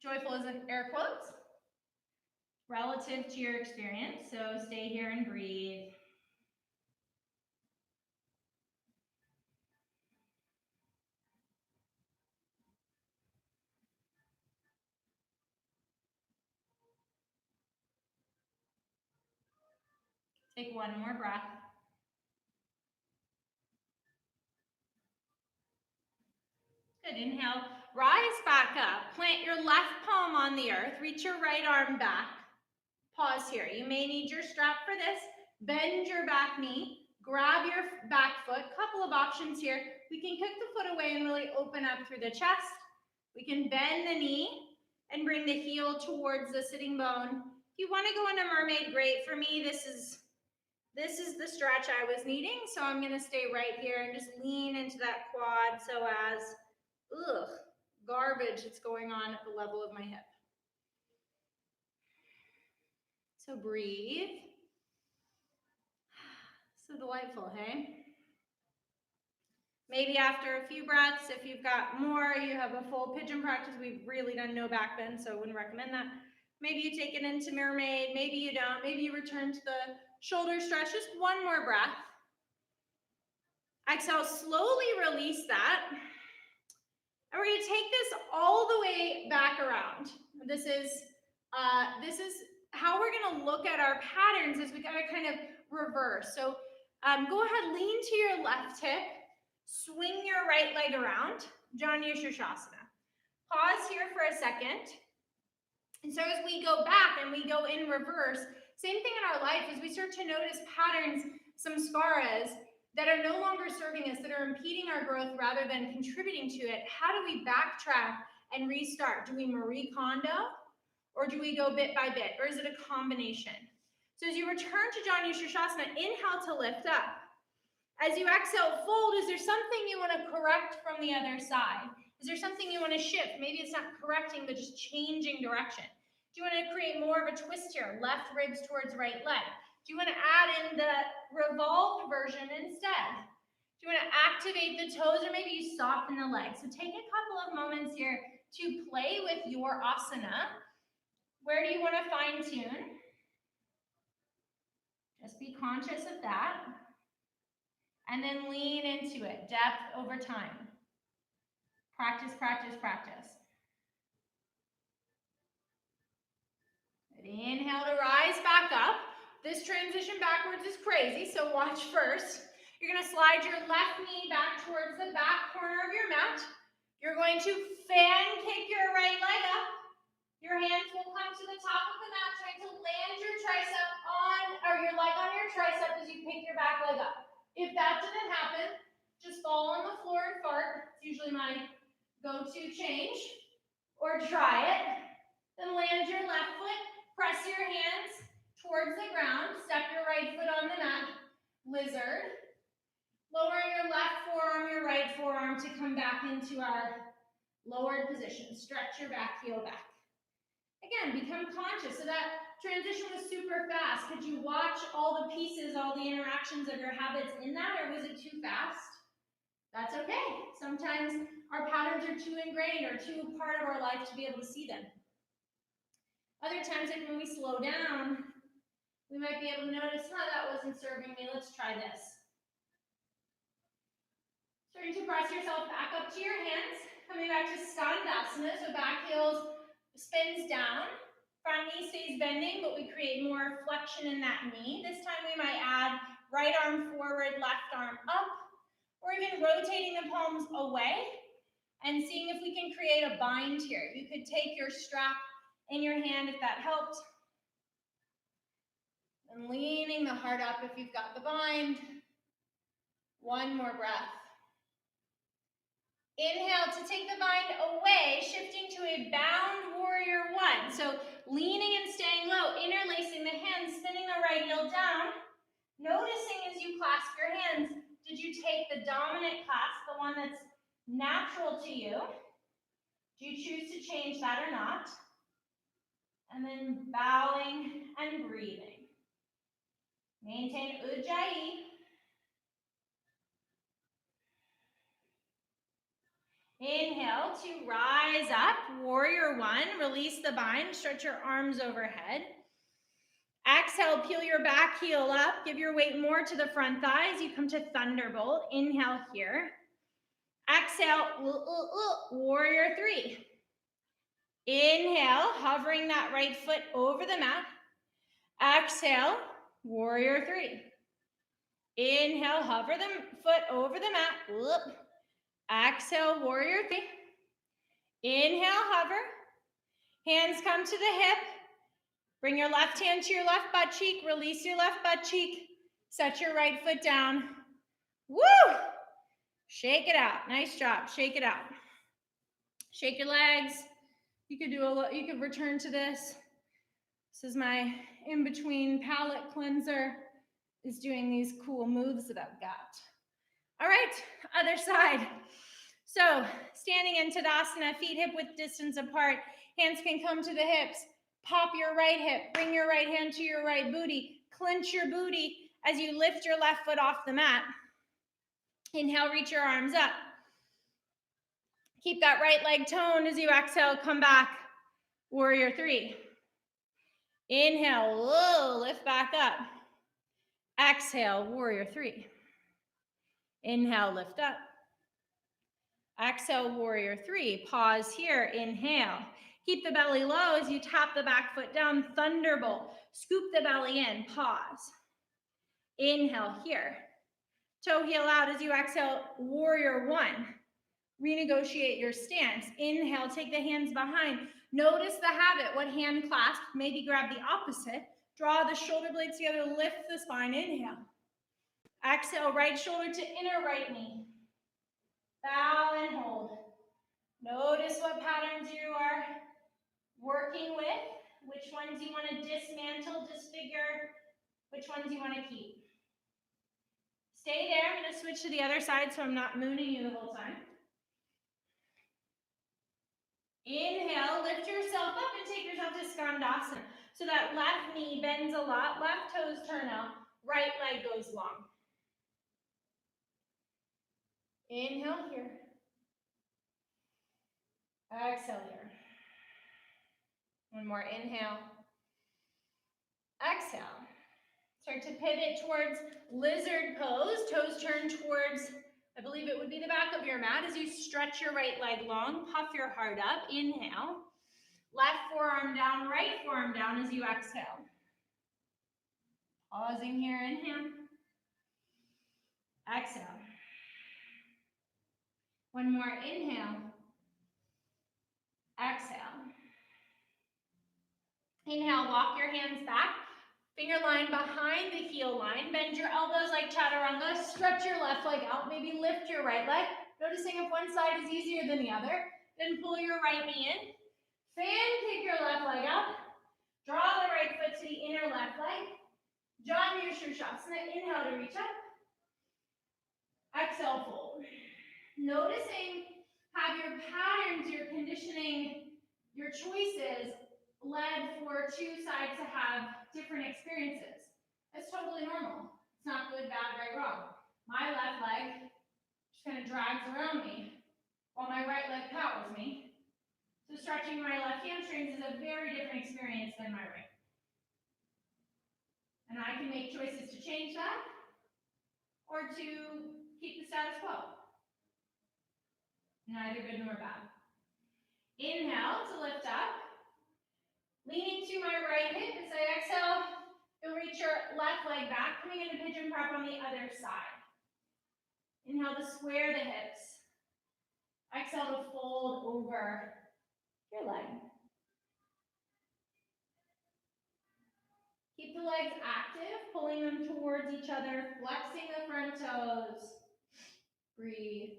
Joyful is in air quotes, relative to your experience. So stay here and breathe. Take one more breath. Good, inhale, rise back up. Plant your left palm on the earth. Reach your right arm back. Pause here. You may need your strap for this. Bend your back knee. Grab your back foot. Couple of options here. We can kick the foot away and really open up through the chest. We can bend the knee and bring the heel towards the sitting bone. If you want to go into mermaid, great. For me, this is the stretch I was needing, so I'm going to stay right here and just lean into that quad so as garbage that's going on at the level of my hip. So breathe. So delightful, hey? Maybe after a few breaths, if you've got more, you have a full pigeon practice. We've really done no back bend, so I wouldn't recommend that. Maybe you take it into mermaid, maybe you don't. Maybe you return to the shoulder stretch. Just one more breath. Exhale, slowly release that. And we're going to take this all the way back around. This is how we're going to look at our patterns as we kind of reverse. So go ahead, lean to your left hip, swing your right leg around, koundinyasana. Pause here for a second. And so as we go back and we go in reverse, same thing in our life as we start to notice patterns, samskaras, that are no longer serving us, that are impeding our growth rather than contributing to it. How do we backtrack and restart? Do we Marie Kondo, or do we go bit by bit, or is it a combination? So as you return to koundinyasana, inhale to lift up. As you exhale, fold. Is there something you want to correct from the other side? Is there something you want to shift? Maybe it's not correcting, but just changing direction. Do you want to create more of a twist here? Left ribs towards right leg. Do you want to add in the revolved version instead? Do you want to activate the toes, or maybe you soften the legs? So take a couple of moments here to play with your asana. Where do you want to fine tune? Just be conscious of that. And then lean into it, depth over time. Practice, practice, practice. Inhale to rise back up. This transition backwards is crazy, so watch first. You're going to slide your left knee back towards the back corner of your mat. You're going to fan kick your right leg up. Your hands will come to the top of the mat, trying to land your tricep on, or your leg on your tricep as you pick your back leg up. If that didn't happen, just fall on the floor and fart. It's usually my go-to change. Or try it. Then land your left foot, press your hands towards the ground, step your right foot on the mat, lizard. Lower your left forearm, your right forearm to come back into our lowered position. Stretch your back heel back. Again, become conscious. So that transition was super fast. Could you watch all the pieces, all the interactions of your habits in that, or was it too fast? That's okay. Sometimes our patterns are too ingrained or too part of our life to be able to see them. Other times, like when we slow down, we might be able to notice, that wasn't serving me. Let's try this. Starting to press yourself back up to your hands. Coming back to koundinyasana, so back heels spins down. Front knee stays bending, but we create more flexion in that knee. This time we might add right arm forward, left arm up, or even rotating the palms away and seeing if we can create a bind here. You could take your strap in your hand if that helped. And leaning the heart up if you've got the bind. One more breath. Inhale to take the bind away, shifting to a bound warrior one. So leaning and staying low, interlacing the hands, spinning the right heel down. Noticing as you clasp your hands, did you take the dominant clasp, the one that's natural to you? Do you choose to change that or not? And then bowing and breathing. Maintain Ujjayi. Inhale to rise up, warrior one. Release the bind, stretch your arms overhead. Exhale, peel your back heel up. Give your weight more to the front thighs. You come to thunderbolt. Inhale here. Exhale, warrior three. Inhale, hovering that right foot over the mat. Exhale, warrior three. Inhale, hover the foot over the mat. Whoop. Exhale, warrior three. Inhale, hover. Hands come to the hip. Bring your left hand to your left butt cheek. Release your left butt cheek. Set your right foot down. Woo! Shake it out. Nice job. Shake it out. Shake your legs. You could return to this. This is my in-between palate cleanser, is doing these cool moves that I've got. All right, other side. So standing in Tadasana, feet hip-width distance apart. Hands can come to the hips. Pop your right hip. Bring your right hand to your right booty. Clench your booty as you lift your left foot off the mat. Inhale, reach your arms up. Keep that right leg toned as you exhale, come back. Warrior three. Inhale, whoa, lift back up. Exhale, warrior three. Inhale, lift up. Exhale, warrior three. Pause here, inhale. Keep the belly low as you tap the back foot down, thunderbolt. Scoop the belly in, pause. Inhale here. Toe heel out as you exhale, warrior one. Renegotiate your stance. Inhale, take the hands behind. Notice the habit, what hand clasp, maybe grab the opposite. Draw the shoulder blades together, lift the spine, inhale. Exhale, right shoulder to inner right knee. Bow and hold. Notice what patterns you are working with, which ones you want to dismantle, disfigure, which ones you want to keep. Stay there. I'm going to switch to the other side so I'm not mooning you the whole time. Inhale, lift yourself up and take yourself to Skandasana. So that left knee bends a lot, left toes turn out, right leg goes long. Inhale here. Exhale here. One more inhale. Exhale. Start to pivot towards lizard pose. Toes turn towards, I believe it would be the back of your mat as you stretch your right leg long, puff your heart up. Inhale. Left forearm down, right forearm down as you exhale. Pausing here, inhale. Exhale. One more, inhale. Exhale. Inhale, walk your hands back. Finger line behind the heel line. Bend your elbows like chaturanga. Stretch your left leg out. Maybe lift your right leg. Noticing if one side is easier than the other. Then pull your right knee in. Fan kick your left leg up. Draw the right foot to the inner left leg. Janu Shirshasana. Inhale to reach up. Exhale, fold. Noticing how your patterns, your conditioning, your choices led for two sides to have different experiences. That's totally normal. It's not good, bad, right, wrong. My left leg just kind of drags around me while my right leg powers me. So stretching my left hamstrings is a very different experience than my right. And I can make choices to change that or to keep the status quo. Neither good nor bad. Inhale to lift up. Leaning to my right hip as I exhale, you'll reach your left leg back, coming into pigeon prep on the other side. Inhale to square the hips. Exhale to fold over your leg. Keep the legs active, pulling them towards each other, flexing the front toes. Breathe.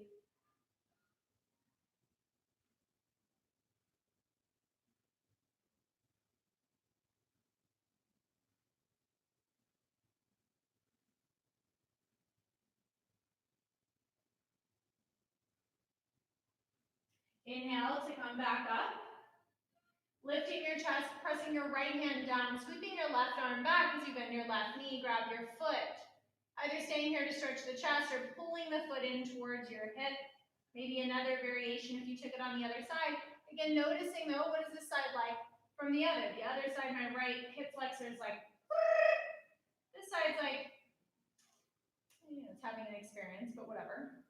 Inhale to come back up. Lifting your chest, pressing your right hand down, sweeping your left arm back as you bend your left knee, grab your foot. Either staying here to stretch the chest or pulling the foot in towards your hip. Maybe another variation if you took it on the other side. Again, noticing though, what is this side like from the other? The other side, my right hip flexor is like, this side's like, it's having an experience, but whatever.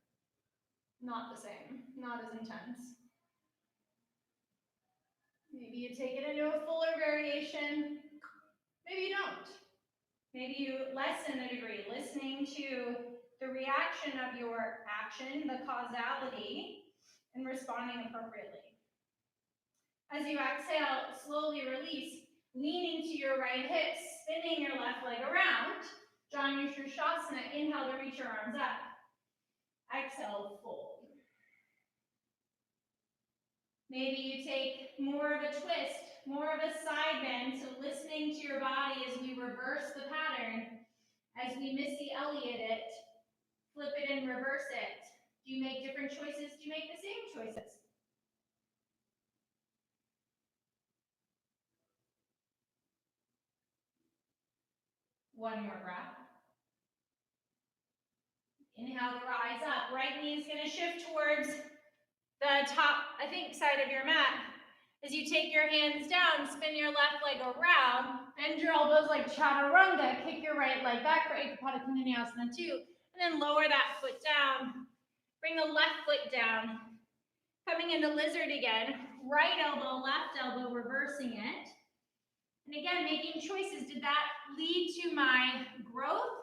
Not the same, not as intense. Maybe you take it into a fuller variation. Maybe you don't. Maybe you lessen a degree, listening to the reaction of your action, the causality, and responding appropriately. As you exhale, slowly release, leaning to your right hip, spinning your left leg around. Drawing your Shannon. Inhale to reach your arms up. Exhale, fold. Maybe you take more of a twist, more of a side bend, so listening to your body as we reverse the pattern, as we Missy Elliott it, flip it and reverse it. Do you make different choices? Do you make the same choices? One more breath. Inhale to rise up. Right knee is going to shift towards the top, side of your mat. As you take your hands down, spin your left leg around, bend your elbows like chaturanga, kick your right leg back for koundinyasana 2, and then lower that foot down. Bring the left foot down. Coming into lizard again, right elbow, left elbow, reversing it. And again, making choices. Did that lead to my growth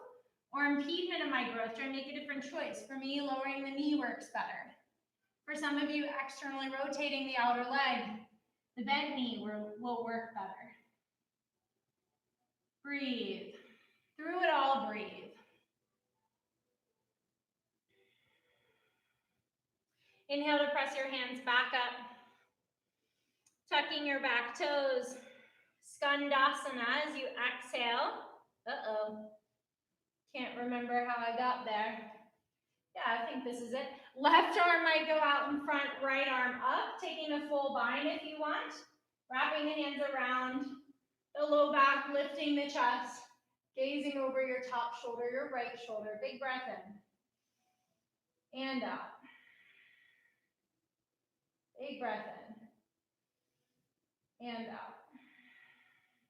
or impediment of my growth? Do I make a different choice? For me, lowering the knee works better. For some of you, externally rotating the outer leg, the bent knee will work better. Breathe. Through it all, breathe. Inhale to press your hands back up. Tucking your back toes. Koundinyasana as you exhale. Can't remember how I got there. Yeah, I think this is it. Left arm might go out in front, right arm up, taking a full bind if you want. Wrapping the hands around the low back, lifting the chest, gazing over your top shoulder, your right shoulder. Big breath in. And out. Big breath in. And out.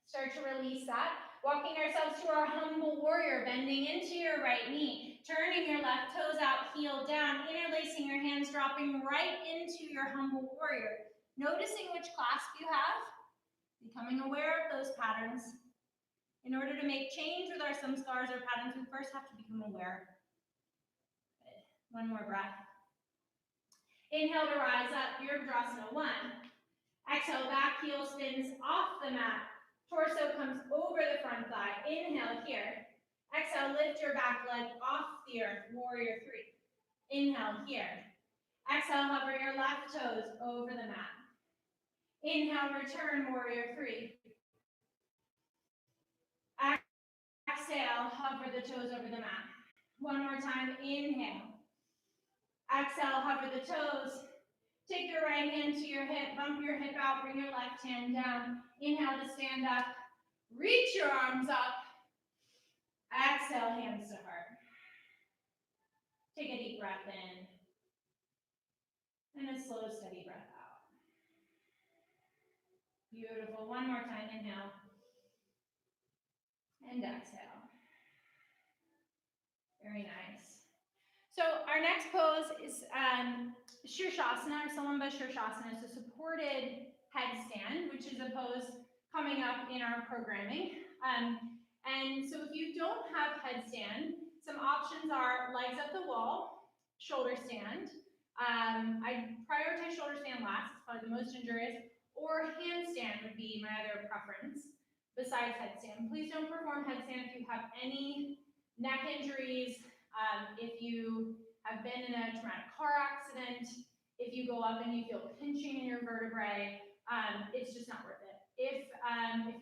Start to release that. Walking ourselves to our humble warrior, bending into your right knee, turning your left toes out, heel down, interlacing your hands, dropping right into your humble warrior. Noticing which clasp you have, becoming aware of those patterns. In order to make change with our samskaras or patterns, we first have to become aware. Good. One more breath. Inhale to rise up, Virabhadrasana 1. Exhale, back heel spins off the mat. Torso comes over the front thigh. Inhale here. Exhale, lift your back leg off the earth. Warrior 3. Inhale here. Exhale, hover your left toes over the mat. Inhale, return, warrior 3. Exhale, hover the toes over the mat. One more time, inhale. Exhale, hover the toes. Take your right hand to your hip, bump your hip out, bring your left hand down. Inhale to stand up. Reach your arms up. Exhale, hands to heart. Take a deep breath in. And a slow, steady breath out. Beautiful. One more time, inhale. And exhale. Very nice. So our next pose is Shirshasana, or Salamba Shirshasana. It's a supported headstand, which is a pose coming up in our programming. And so if you don't have headstand, some options are legs up the wall, shoulder stand. I prioritize shoulder stand last, it's probably the most injurious, or handstand would be my other preference besides headstand. Please don't perform headstand if you have any neck injuries, if you have been in a traumatic car accident, if you go up and you feel pinching in your vertebrae, it's just not worth it. If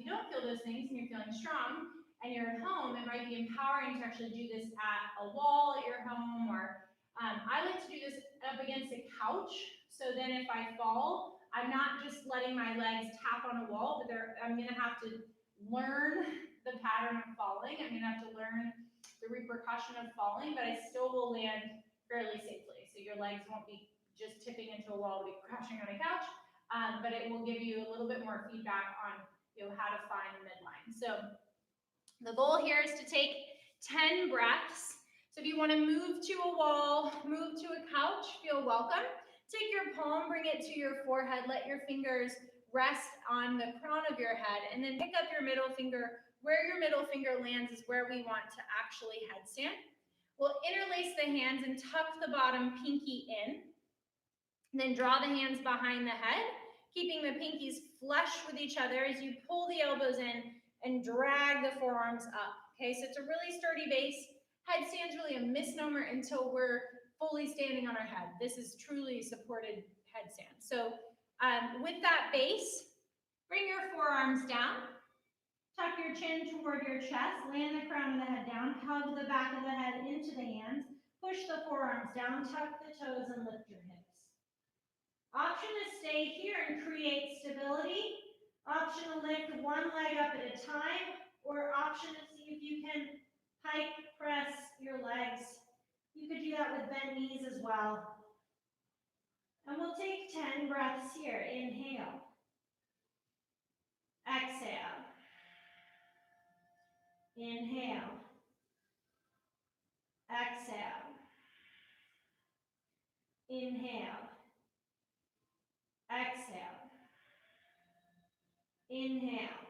you don't feel those things and you're feeling strong and you're at home, it might be empowering to actually do this at a wall at your home, or I like to do this up against a couch, so then if I fall, I'm not just letting my legs tap on a wall, but I'm going to have to learn the pattern of falling. I'm going to have to learn the repercussion of falling, but I still will land fairly safely. So your legs won't be just tipping into a wall to be crashing on a couch, but it will give you a little bit more feedback on how to find the midline. So the goal here is to take 10 breaths. So if you want to move to a wall, move to a couch, feel welcome. Take your palm, bring it to your forehead, let your fingers rest on the crown of your head, and then pick up your middle finger, where your middle finger lands is where we want to actually headstand. We'll interlace the hands and tuck the bottom pinky in. Then draw the hands behind the head, keeping the pinkies flush with each other as you pull the elbows in and drag the forearms up. Okay, so it's a really sturdy base. Headstand's really a misnomer until we're fully standing on our head. This is truly supported headstand. So with that base, bring your forearms down. Tuck your chin toward your chest. Land the crown of the head down. Hug the back of the head into the hands. Push the forearms down. Tuck the toes and lift your hips. Option to stay here and create stability. Option to lift one leg up at a time. Or option to see if you can pike press your legs. You could do that with bent knees as well. And we'll take 10 breaths here. Inhale. Exhale. Inhale. Exhale. Inhale. Exhale. Inhale.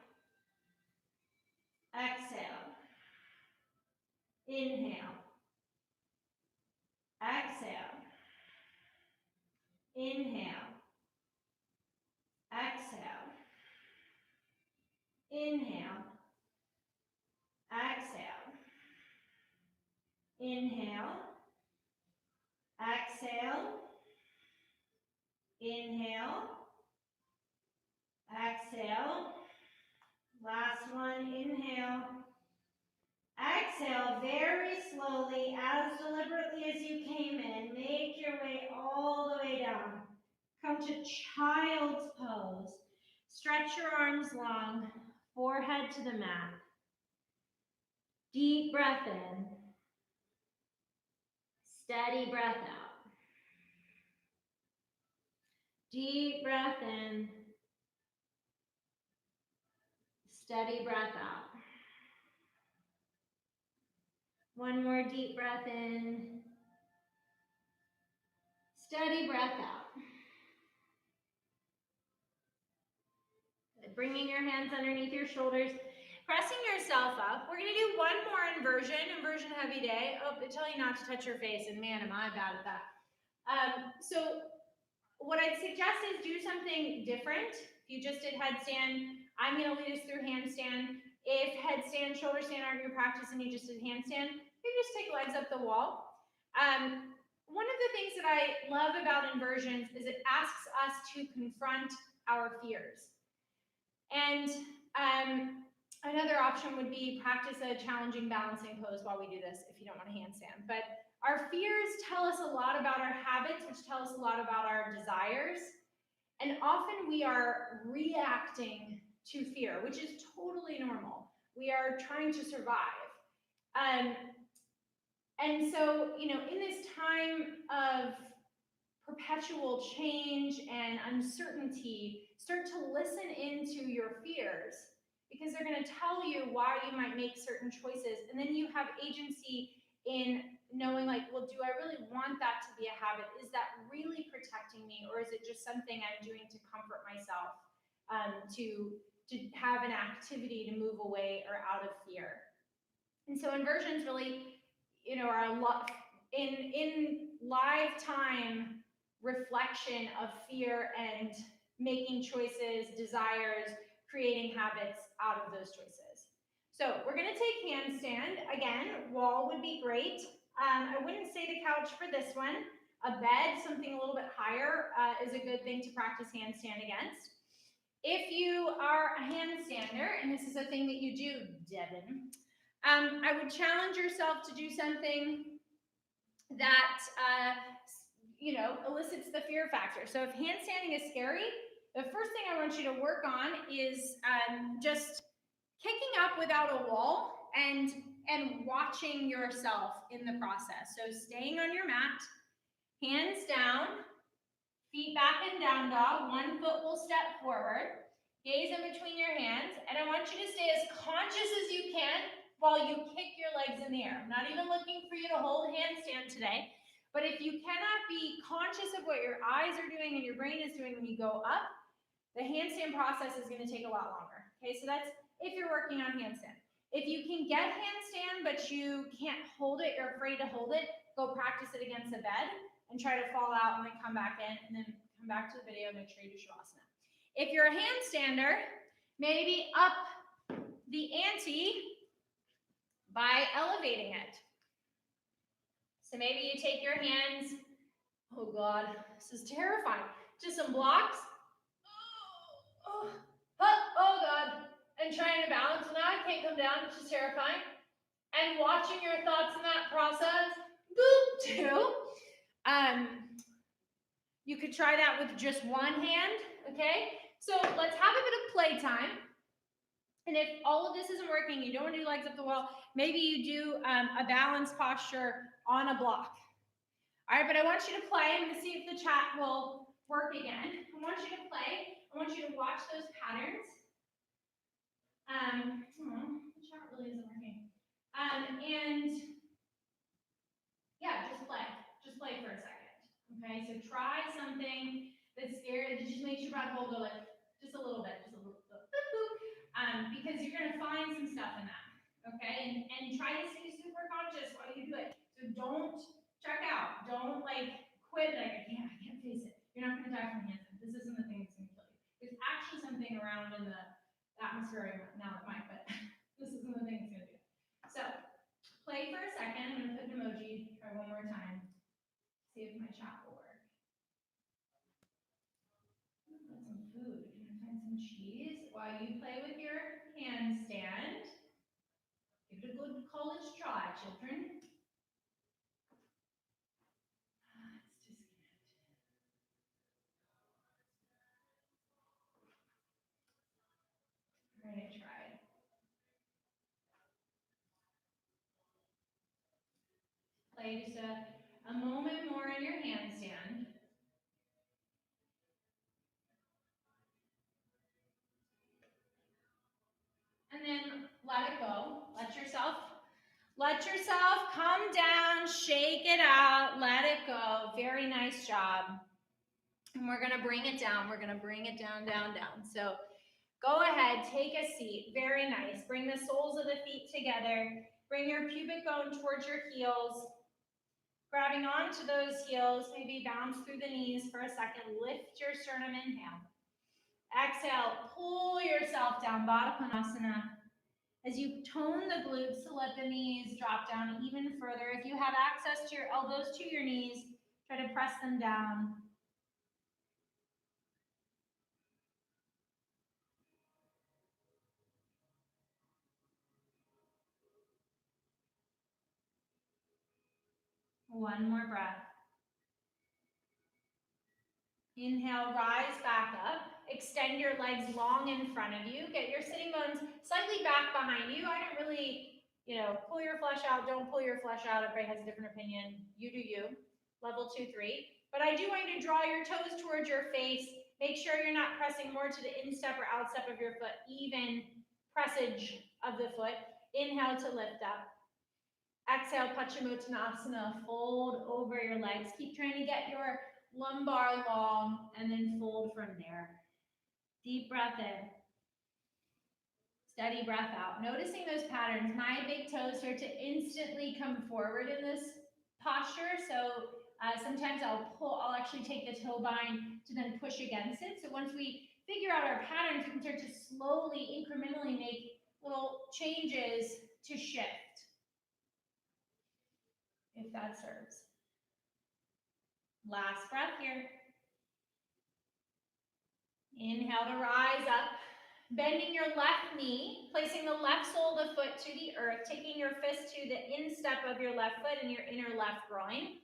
Exhale. Inhale. Exhale. Inhale. Exhale. Inhale. Exhale. Inhale. Exhale. Inhale. Exhale. Last one, inhale. Exhale very slowly, as deliberately as you came in. Make your way all the way down. Come to child's pose. Stretch your arms long, forehead to the mat. Deep breath in. Steady breath out. Deep breath in. Steady breath out. One more deep breath in. Steady breath out. Good. Bringing your hands underneath your shoulders. Pressing yourself up. We're going to do one more inversion heavy day. Oh, they tell you not to touch your face, and man, am I bad at that. So what I'd suggest is do something different. If you just did headstand, I'm going to lead us through handstand. If headstand, shoulder stand aren't your practice and you just did handstand, you just take legs up the wall. One of the things that I love about inversions is it asks us to confront our fears. And another option would be practice a challenging balancing pose while we do this if you don't want to handstand. But our fears tell us a lot about our habits, which tell us a lot about our desires. And often we are reacting to fear, which is totally normal. We are trying to survive. And so, you know, in this time of perpetual change and uncertainty, start to listen into your fears, because they're going to tell you why you might make certain choices. And then you have agency in knowing, like, well, do I really want that to be a habit? Is that really protecting me? Or is it just something I'm doing to comfort myself, to have an activity to move away or out of fear? And so inversions really, you know, are a lot in lifetime reflection of fear and making choices, desires, creating habits out of those choices. So we're going to take handstand. Again, wall would be great. I wouldn't say the couch for this one. A bed, something a little bit higher, is a good thing to practice handstand against. If you are a handstander, and this is a thing that you do, Devin, I would challenge yourself to do something that you know, elicits the fear factor. So if handstanding is scary, the first thing I want you to work on is just kicking up without a wall and watching yourself in the process. So staying on your mat, hands down, feet back in down dog, one foot will step forward, gaze in between your hands, and I want you to stay as conscious as you can while you kick your legs in the air. I'm not even looking for you to hold handstand today, but if you cannot be conscious of what your eyes are doing and your brain is doing when you go up, the handstand process is going to take a lot longer. Okay, so that's if you're working on handstand. If you can get handstand, but you can't hold it, you're afraid to hold it, go practice it against the bed and try to fall out and then come back in and then come back to the video and make sure you do Shavasana. If you're a handstander, maybe up the ante by elevating it. So maybe you take your hands, oh God, this is terrifying, to some blocks. Oh God, and trying to balance. Now I can't come down, which is terrifying. And watching your thoughts in that process, boop, too. You could try that with just one hand, okay? So let's have a bit of playtime. And if all of this isn't working, you don't want to do legs up the wall, maybe you do a balanced posture on a block. All right, but I want you to play. I'm going to see if the chat will work again. I want you to play. I want you to watch those patterns. The chat really isn't working. And yeah, just play. Just play for a second. Okay, so try something that's scary. That just makes your breath hold go like just a little bit, because you're gonna find some stuff in that. Okay, and try to stay super conscious while you do it. So don't check out. Don't like quit. Like I can't face it. You're not gonna die from handstand. This isn't the thing that's gonna kill you. There's actually something around in the atmosphere right now that might, but this isn't the thing that's gonna do it. So play for a second. I'm gonna put an emoji. Try one more time. See if my chat will work. Get some food. Can I find some cheese while you play with your handstand? Give it a good college try, children. It's disconnected. All right, I tried. Play just a moment more in your handstand. And then let it go. Let yourself come down, shake it out, let it go. Very nice job. And we're gonna bring it down. We're gonna bring it down, down, down. So go ahead, take a seat. Very nice. Bring the soles of the feet together. Bring your pubic bone towards your heels. Grabbing onto those heels, maybe bounce through the knees for a second. Lift your sternum, inhale. Exhale, pull yourself down, Baddha Konasana. As you tone the glutes to let the knees drop down even further. If you have access to your elbows to your knees, try to press them down. One more breath. Inhale, rise back up. Extend your legs long in front of you. Get your sitting bones slightly back behind you. I don't really, pull your flesh out. Don't pull your flesh out. Everybody has a different opinion. You do you. Level 2, 3. But I do want you to draw your toes towards your face. Make sure you're not pressing more to the instep or outstep of your foot. Even pressage of the foot. Inhale to lift up. Exhale, Paschimottanasana. Fold over your legs. Keep trying to get your lumbar long and then fold from there. Deep breath in. Steady breath out. Noticing those patterns. My big toes start to instantly come forward in this posture. So sometimes I'll actually take the toe bind to then push against it. So once we figure out our patterns, we can start to slowly, incrementally make little changes to shift, if that serves. Last breath here. Inhale to rise up. Bending your left knee, placing the left sole of the foot to the earth, taking your fist to the instep of your left foot and your inner left groin.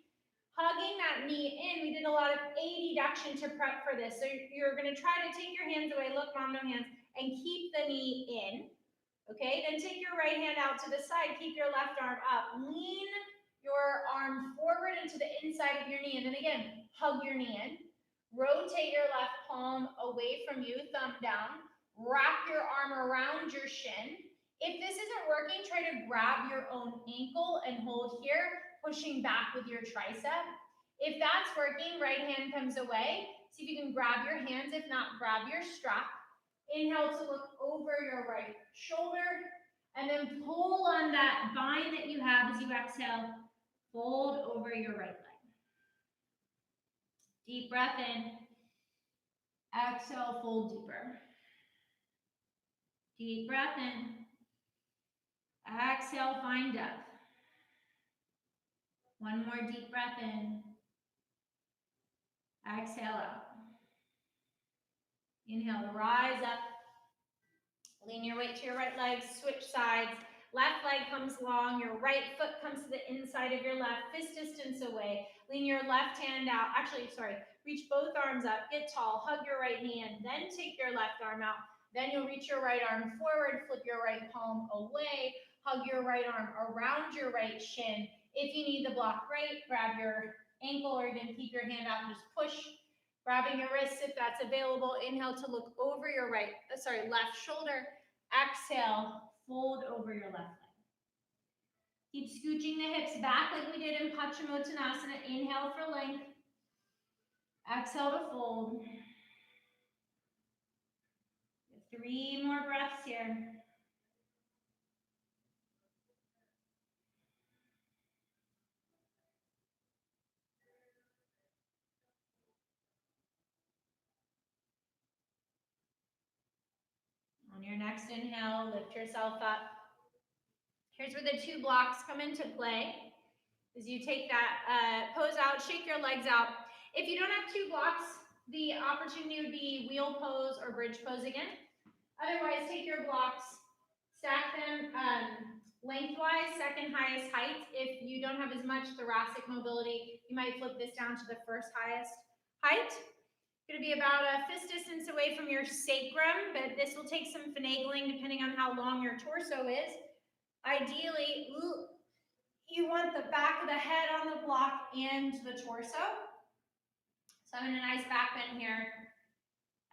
Hugging that knee in. We did a lot of adduction to prep for this. So you're going to try to take your hands away. Look, mom, no hands. And keep the knee in. Okay, then take your right hand out to the side. Keep your left arm up. Lean your arm forward into the inside of your knee. And then again, hug your knee in. Rotate your left palm away from you, thumb down. Wrap your arm around your shin. If this isn't working, try to grab your own ankle and hold here, pushing back with your tricep. If that's working, right hand comes away. See if you can grab your hands. If not, grab your strap. Inhale to look over your right shoulder. And then pull on that bind that you have as you exhale. Fold over your right leg. Deep breath in. Exhale, fold deeper. Deep breath in. Exhale, find depth. One more deep breath in. Exhale out. Inhale to rise up. Lean your weight to your right leg, switch sides. Left leg comes long, your right foot comes to the inside of your left, fist distance away. Lean your left hand out. Actually, sorry, reach both arms up, get tall, hug your right knee in, then take your left arm out. Then you'll reach your right arm forward, flip your right palm away, hug your right arm around your right shin. If you need the block right, grab your ankle or even keep your hand out and just push. Grabbing your wrists if that's available. Inhale to look over your left shoulder. Exhale, fold over your left leg. Keep scooching the hips back like we did in Paschimottanasana. Inhale for length. Exhale to fold. 3 more breaths here. On your next inhale, lift yourself up. Here's where the 2 blocks come into play. As you take that pose out, shake your legs out. If you don't have 2 blocks, the opportunity would be wheel pose or bridge pose again. Otherwise, take your blocks, stack them lengthwise, second highest height. If you don't have as much thoracic mobility, you might flip this down to the first highest height. It's going to be about a fist distance away from your sacrum, but this will take some finagling depending on how long your torso is. Ideally, you want the back of the head on the block and the torso. So I'm in a nice back bend here.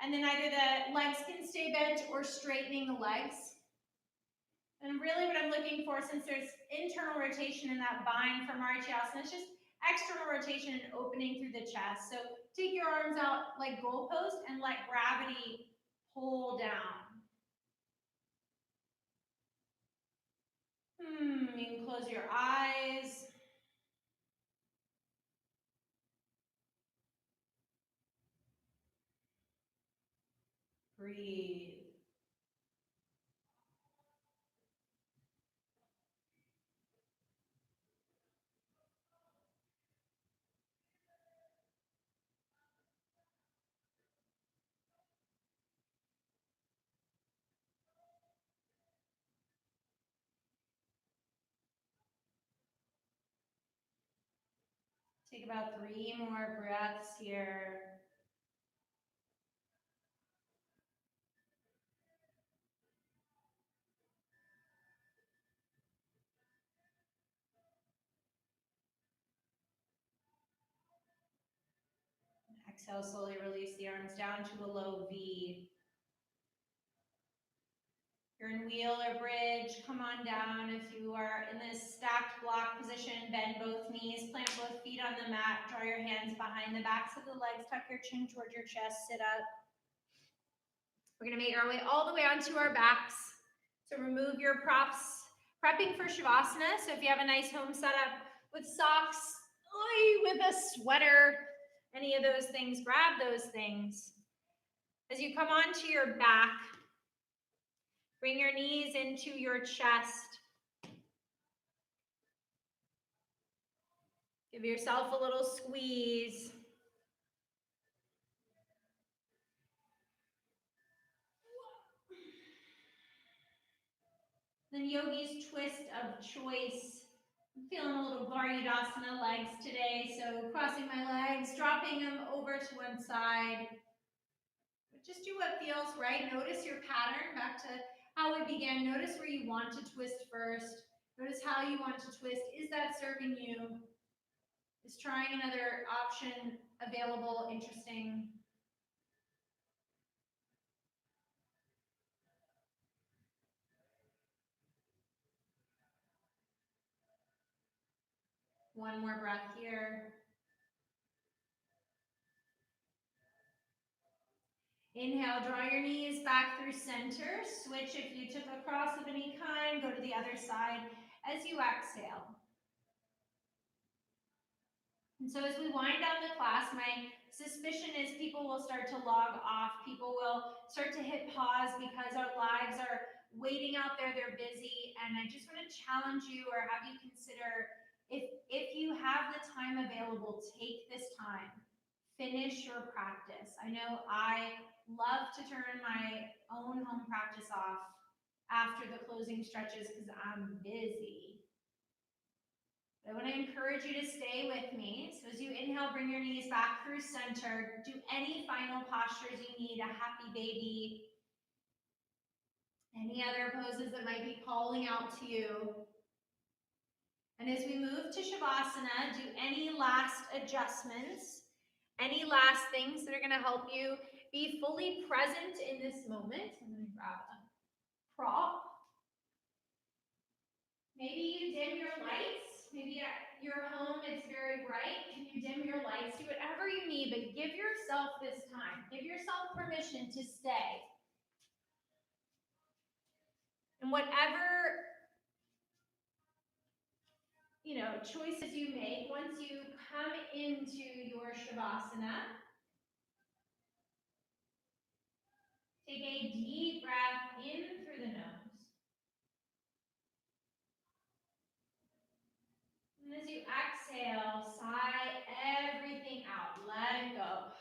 And then either the legs can stay bent or straightening the legs. And really what I'm looking for, since there's internal rotation in that bind from Marichasana, it's just external rotation and opening through the chest. So take your arms out like goalpost and let gravity pull down. You can close your eyes. Breathe. Take about 3 more breaths here. Exhale, slowly release the arms down to a low V. You're in wheel or bridge, come on down. If you are in this stacked block position, bend both knees, plant both feet on the mat, draw your hands behind the backs of the legs, tuck your chin towards your chest, sit up. We're gonna make our way all the way onto our backs. So remove your props, prepping for Shavasana. So if you have a nice home setup with socks, with a sweater, any of those things, grab those things. As you come onto your back, bring your knees into your chest. Give yourself a little squeeze. Then yogi's twist of choice. I'm feeling a little Varyudasana legs today, so crossing my legs, dropping them over to one side. But just do what feels right. Notice your pattern, back to how we began. Notice where you want to twist first. Notice how you want to twist. Is that serving you? Is trying another option available, interesting? One more breath here. Inhale, draw your knees back through center. Switch if you took a cross of any kind. Go to the other side as you exhale. And so as we wind down the class, my suspicion is people will start to log off. People will start to hit pause because our lives are waiting out there. They're busy. And I just want to challenge you or have you consider if you have the time available, take this time. Finish your practice. I know I love to turn my own home practice off after the closing stretches because I'm busy. I want to encourage you to stay with me. So as you inhale, bring your knees back through center. Do any final postures you need, a happy baby, any other poses that might be calling out to you. And as we move to Shavasana, do any last adjustments, any last things that are going to help you be fully present in this moment. I'm going to grab a prop. Maybe you dim your lights. Maybe at your home it's very bright. Can you dim your lights? Do whatever you need, but give yourself this time. Give yourself permission to stay. And whatever choices you make, once you come into your Shavasana, take a deep breath in through the nose. And as you exhale, sigh everything out. Let it go.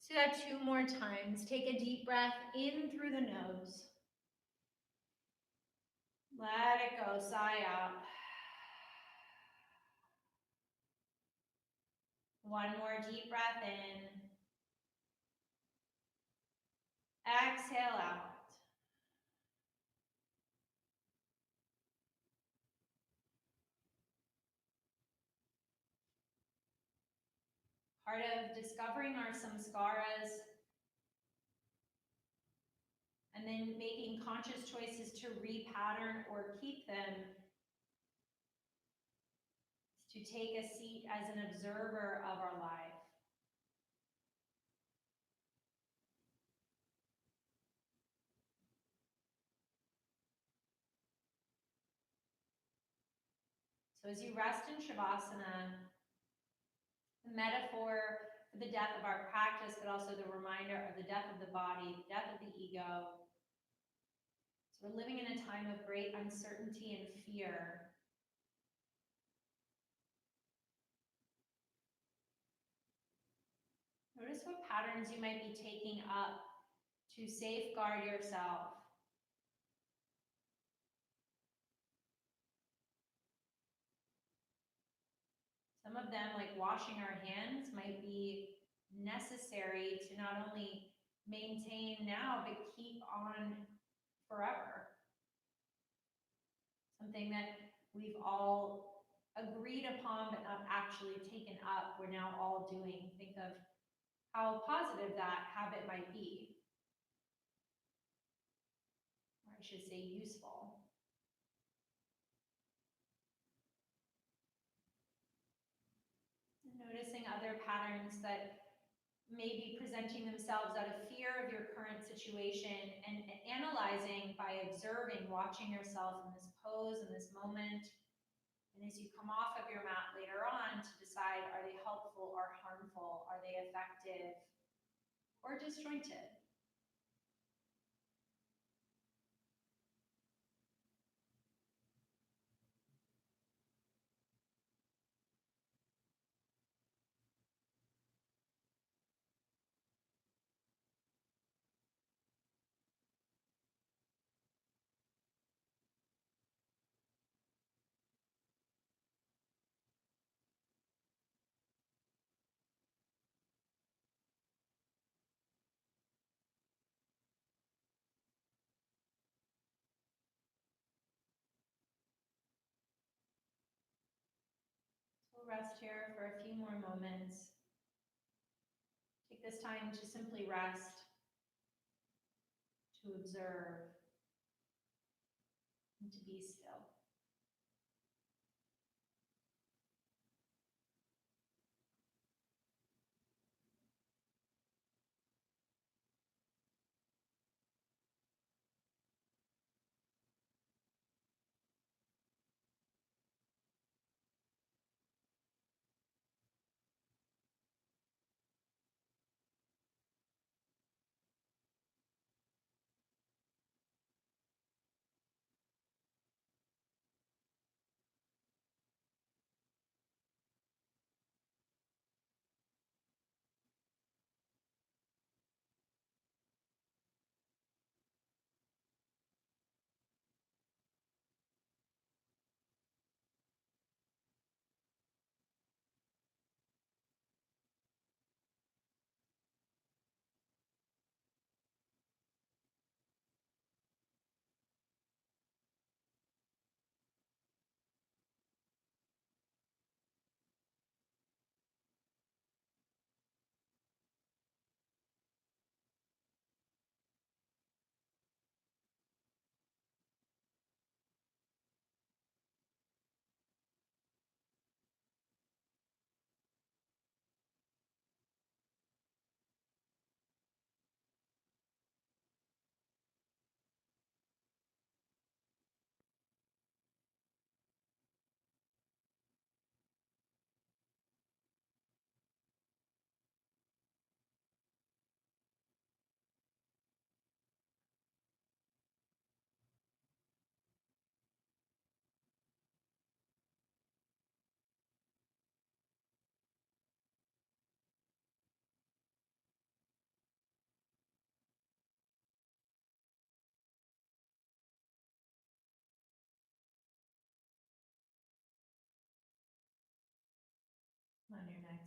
So that 2 more times. Take a deep breath in through the nose. Let it go. Sigh out. 1 more deep breath in. Exhale out. Part of discovering our samskaras and then making conscious choices to repattern or keep them is to take a seat as an observer of our life. So as you rest in Shavasana, the metaphor for the death of our practice, but also the reminder of the death of the body, the death of the ego. So we're living in a time of great uncertainty and fear. Notice what patterns you might be taking up to safeguard yourself. Some of them, like washing our hands, might be necessary to not only maintain now, but keep on forever. Something that we've all agreed upon, but not actually taken up, we're now all doing. Think of how positive that habit might be. Or I should say useful. Noticing other patterns that may be presenting themselves out of fear of your current situation and analyzing by observing, watching yourself in this pose, in this moment. And as you come off of your mat later on to decide, are they helpful or harmful? Are they effective or disjointed? We'll rest here for a few more moments. Take this time to simply rest, to observe, and to be still.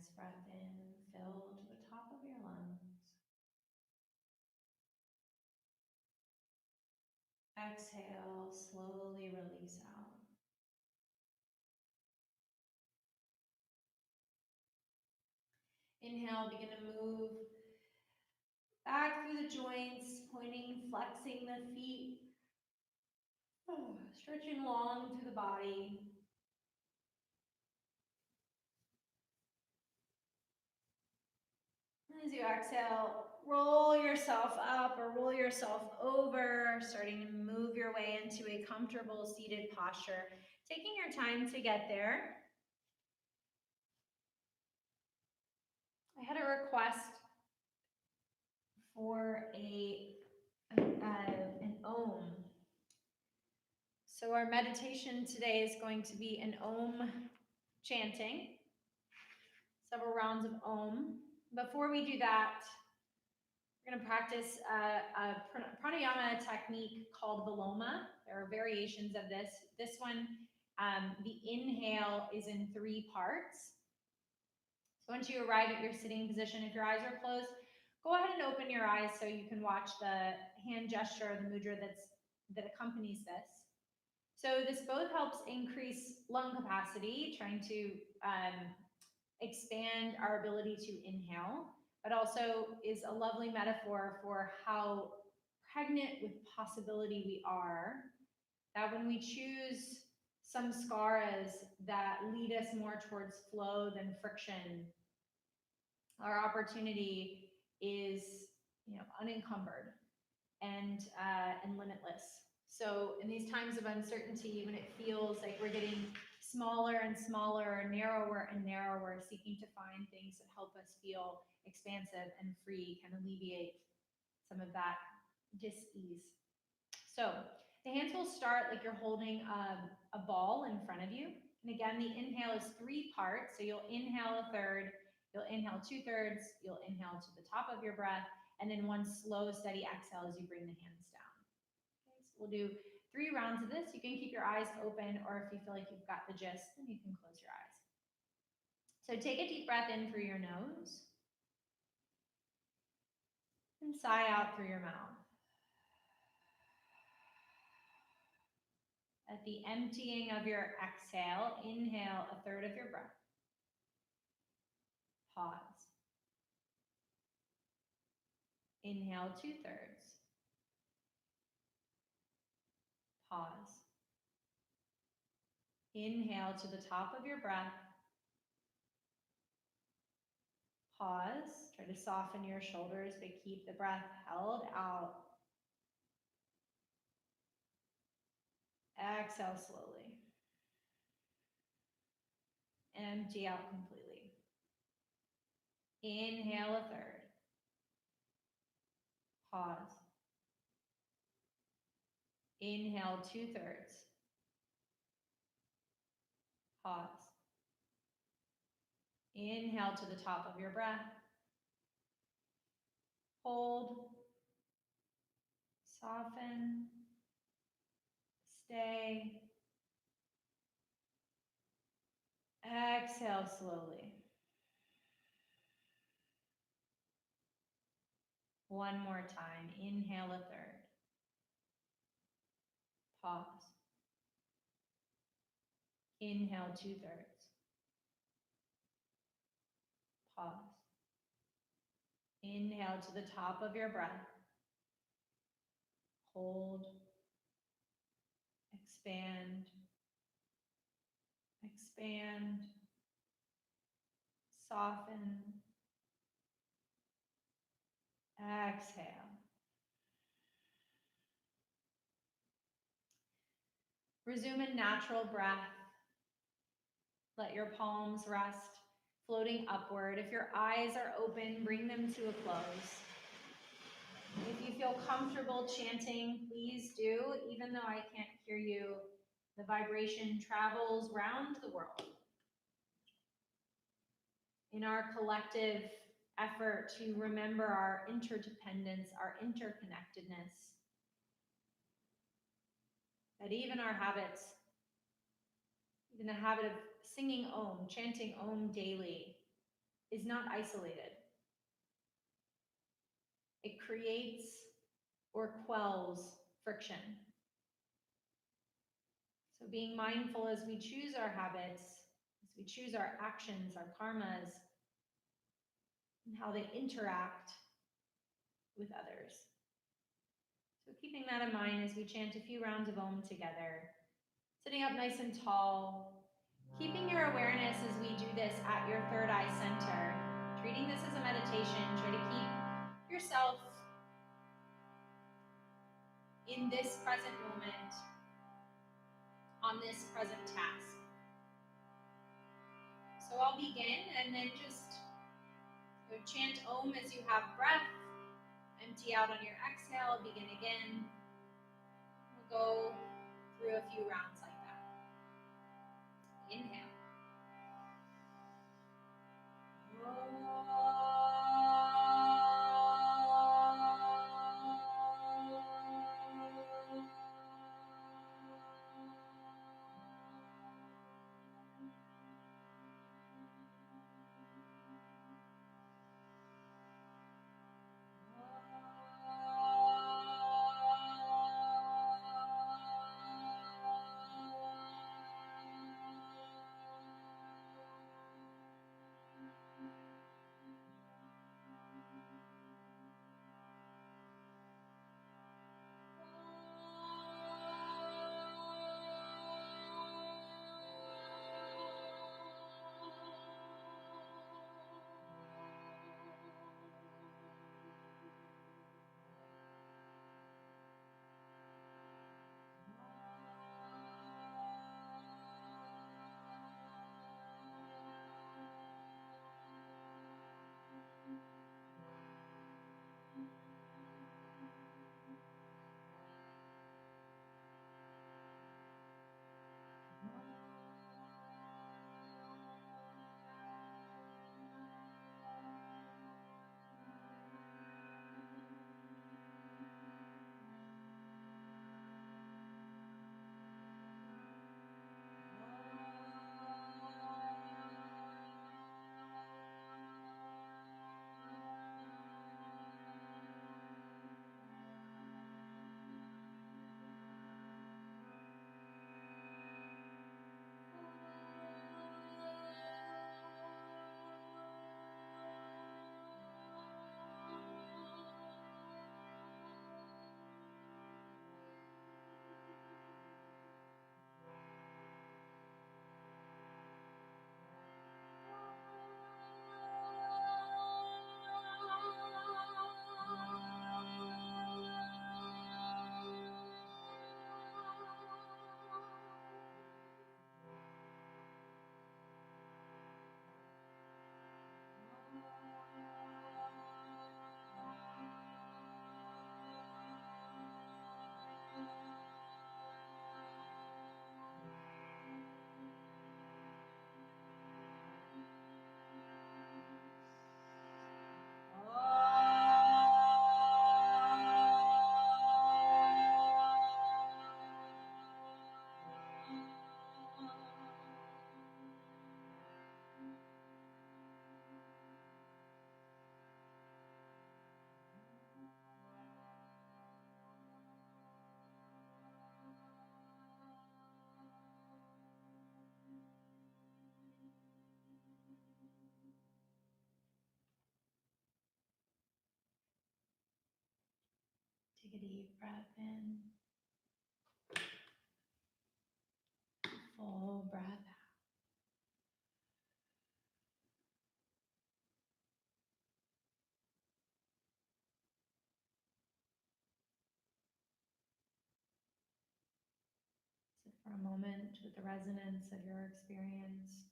Nice breath in, fill to the top of your lungs. Exhale, slowly release out. Inhale, begin to move back through the joints, pointing, flexing the feet, stretching long through the body. As you exhale, roll yourself up or roll yourself over, starting to move your way into a comfortable seated posture. Taking your time to get there. I had a request for an Om. So our meditation today is going to be an Om chanting, several rounds of Om. Before we do that, we're going to practice a pranayama technique called Viloma. There are variations of this. This one, the inhale is in 3 parts. So once you arrive at your sitting position, if your eyes are closed, go ahead and open your eyes so you can watch the hand gesture, the mudra that accompanies this. So this both helps increase lung capacity, trying to expand our ability to inhale, but also is a lovely metaphor for how pregnant with possibility we are, that when we choose samskaras that lead us more towards flow than friction, our opportunity is, unencumbered and limitless. So in these times of uncertainty, when it feels like we're getting smaller and smaller, narrower and narrower, seeking to find things that help us feel expansive and free, can alleviate some of that dis-ease. So the hands will start like you're holding a ball in front of you. And again, the inhale is 3 parts. So you'll inhale a third, you'll inhale 2/3, you'll inhale to the top of your breath, and then 1 slow, steady exhale as you bring the hands down. Okay, so we'll do 3 rounds of this. You can keep your eyes open, or if you feel like you've got the gist, then you can close your eyes. So take a deep breath in through your nose and sigh out through your mouth. At the emptying of your exhale, inhale a third of your breath. Pause. Inhale 2/3. Pause. Inhale to the top of your breath. Pause. Try to soften your shoulders, but keep the breath held out. Exhale slowly. Empty out completely. Inhale a third. Pause. Inhale 2/3. Pause. Inhale to the top of your breath. Hold. Soften. Stay. Exhale slowly. One more time. Inhale a third. Pause. Inhale 2/3. Pause. Inhale to the top of your breath. Hold. Expand. Expand. Soften. Exhale. Resume a natural breath. Let your palms rest, floating upward. If your eyes are open, bring them to a close. If you feel comfortable chanting, please do. Even though I can't hear you, the vibration travels round the world. In our collective effort to remember our interdependence, our interconnectedness, that even our habits, even the habit of singing Om, chanting Om daily, is not isolated. It creates or quells friction. So being mindful as we choose our habits, as we choose our actions, our karmas, and how they interact with others. So keeping that in mind as we chant a few rounds of Om together, sitting up nice and tall, keeping your awareness as we do this at your third eye center, treating this as a meditation. Try to keep yourself in this present moment, on this present task. So I'll begin, and then just chant Om as you have breath. Empty out on your exhale. Begin again. We'll go through a few rounds like that. Inhale. Take a deep breath in. Full breath out. Sit for a moment with the resonance of your experience.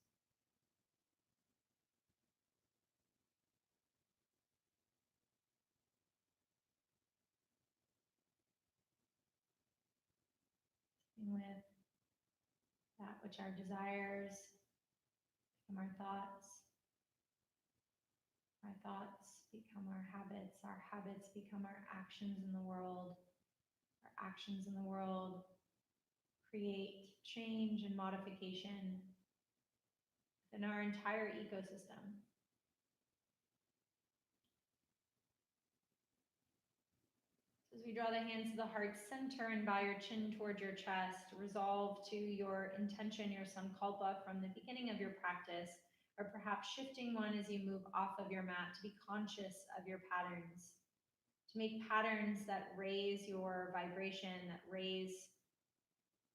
Sitting with that which our desires become our thoughts become our habits become our actions in the world, our actions in the world create change and modification within our entire ecosystem. you draw the hands to the heart center and bow your chin towards your chest, resolve to your intention, your sankalpa from the beginning of your practice, or perhaps shifting one as you move off of your mat to be conscious of your patterns, to make patterns that raise your vibration, that raise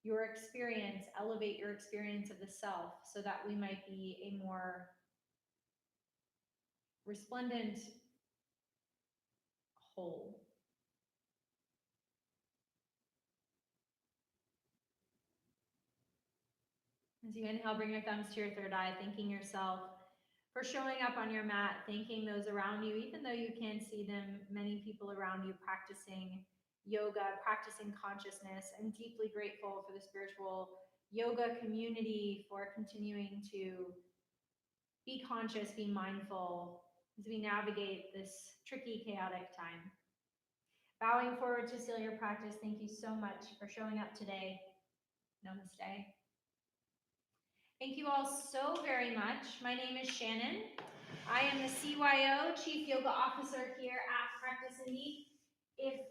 your experience, elevate your experience of the self, so that we might be a more resplendent whole. As you inhale, bring your thumbs to your third eye, thanking yourself for showing up on your mat, thanking those around you, even though you can't see them, many people around you practicing yoga, practicing consciousness. I'm deeply grateful for the spiritual yoga community for continuing to be conscious, be mindful as we navigate this tricky, chaotic time. Bowing forward to seal your practice, thank you so much for showing up today. Namaste. Thank you all so very much. My name is Shannon. I am the CYO, Chief Yoga Officer here at Practice Indie. If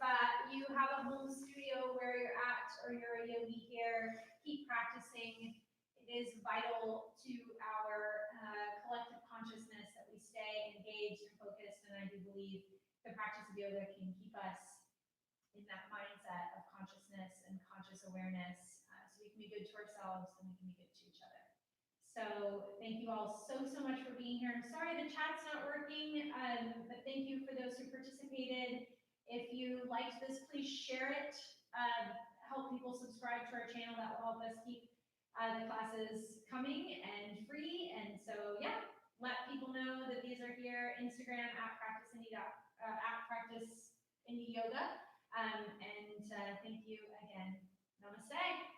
you have a home studio where you're at or you're a yogi here, keep practicing. It is vital to our collective consciousness that we stay engaged and focused, and I do believe the practice of yoga can keep us in that mindset of consciousness and conscious awareness, so we can be good to ourselves and we can be good to each other. So thank you all so much for being here. I'm sorry the chat's not working, but thank you for those who participated. If you liked this, please share it. Help people subscribe to our channel. That will help us keep the classes coming and free. And so, yeah, let people know that these are here. Instagram at Practice Indie Yoga. And thank you again. Namaste.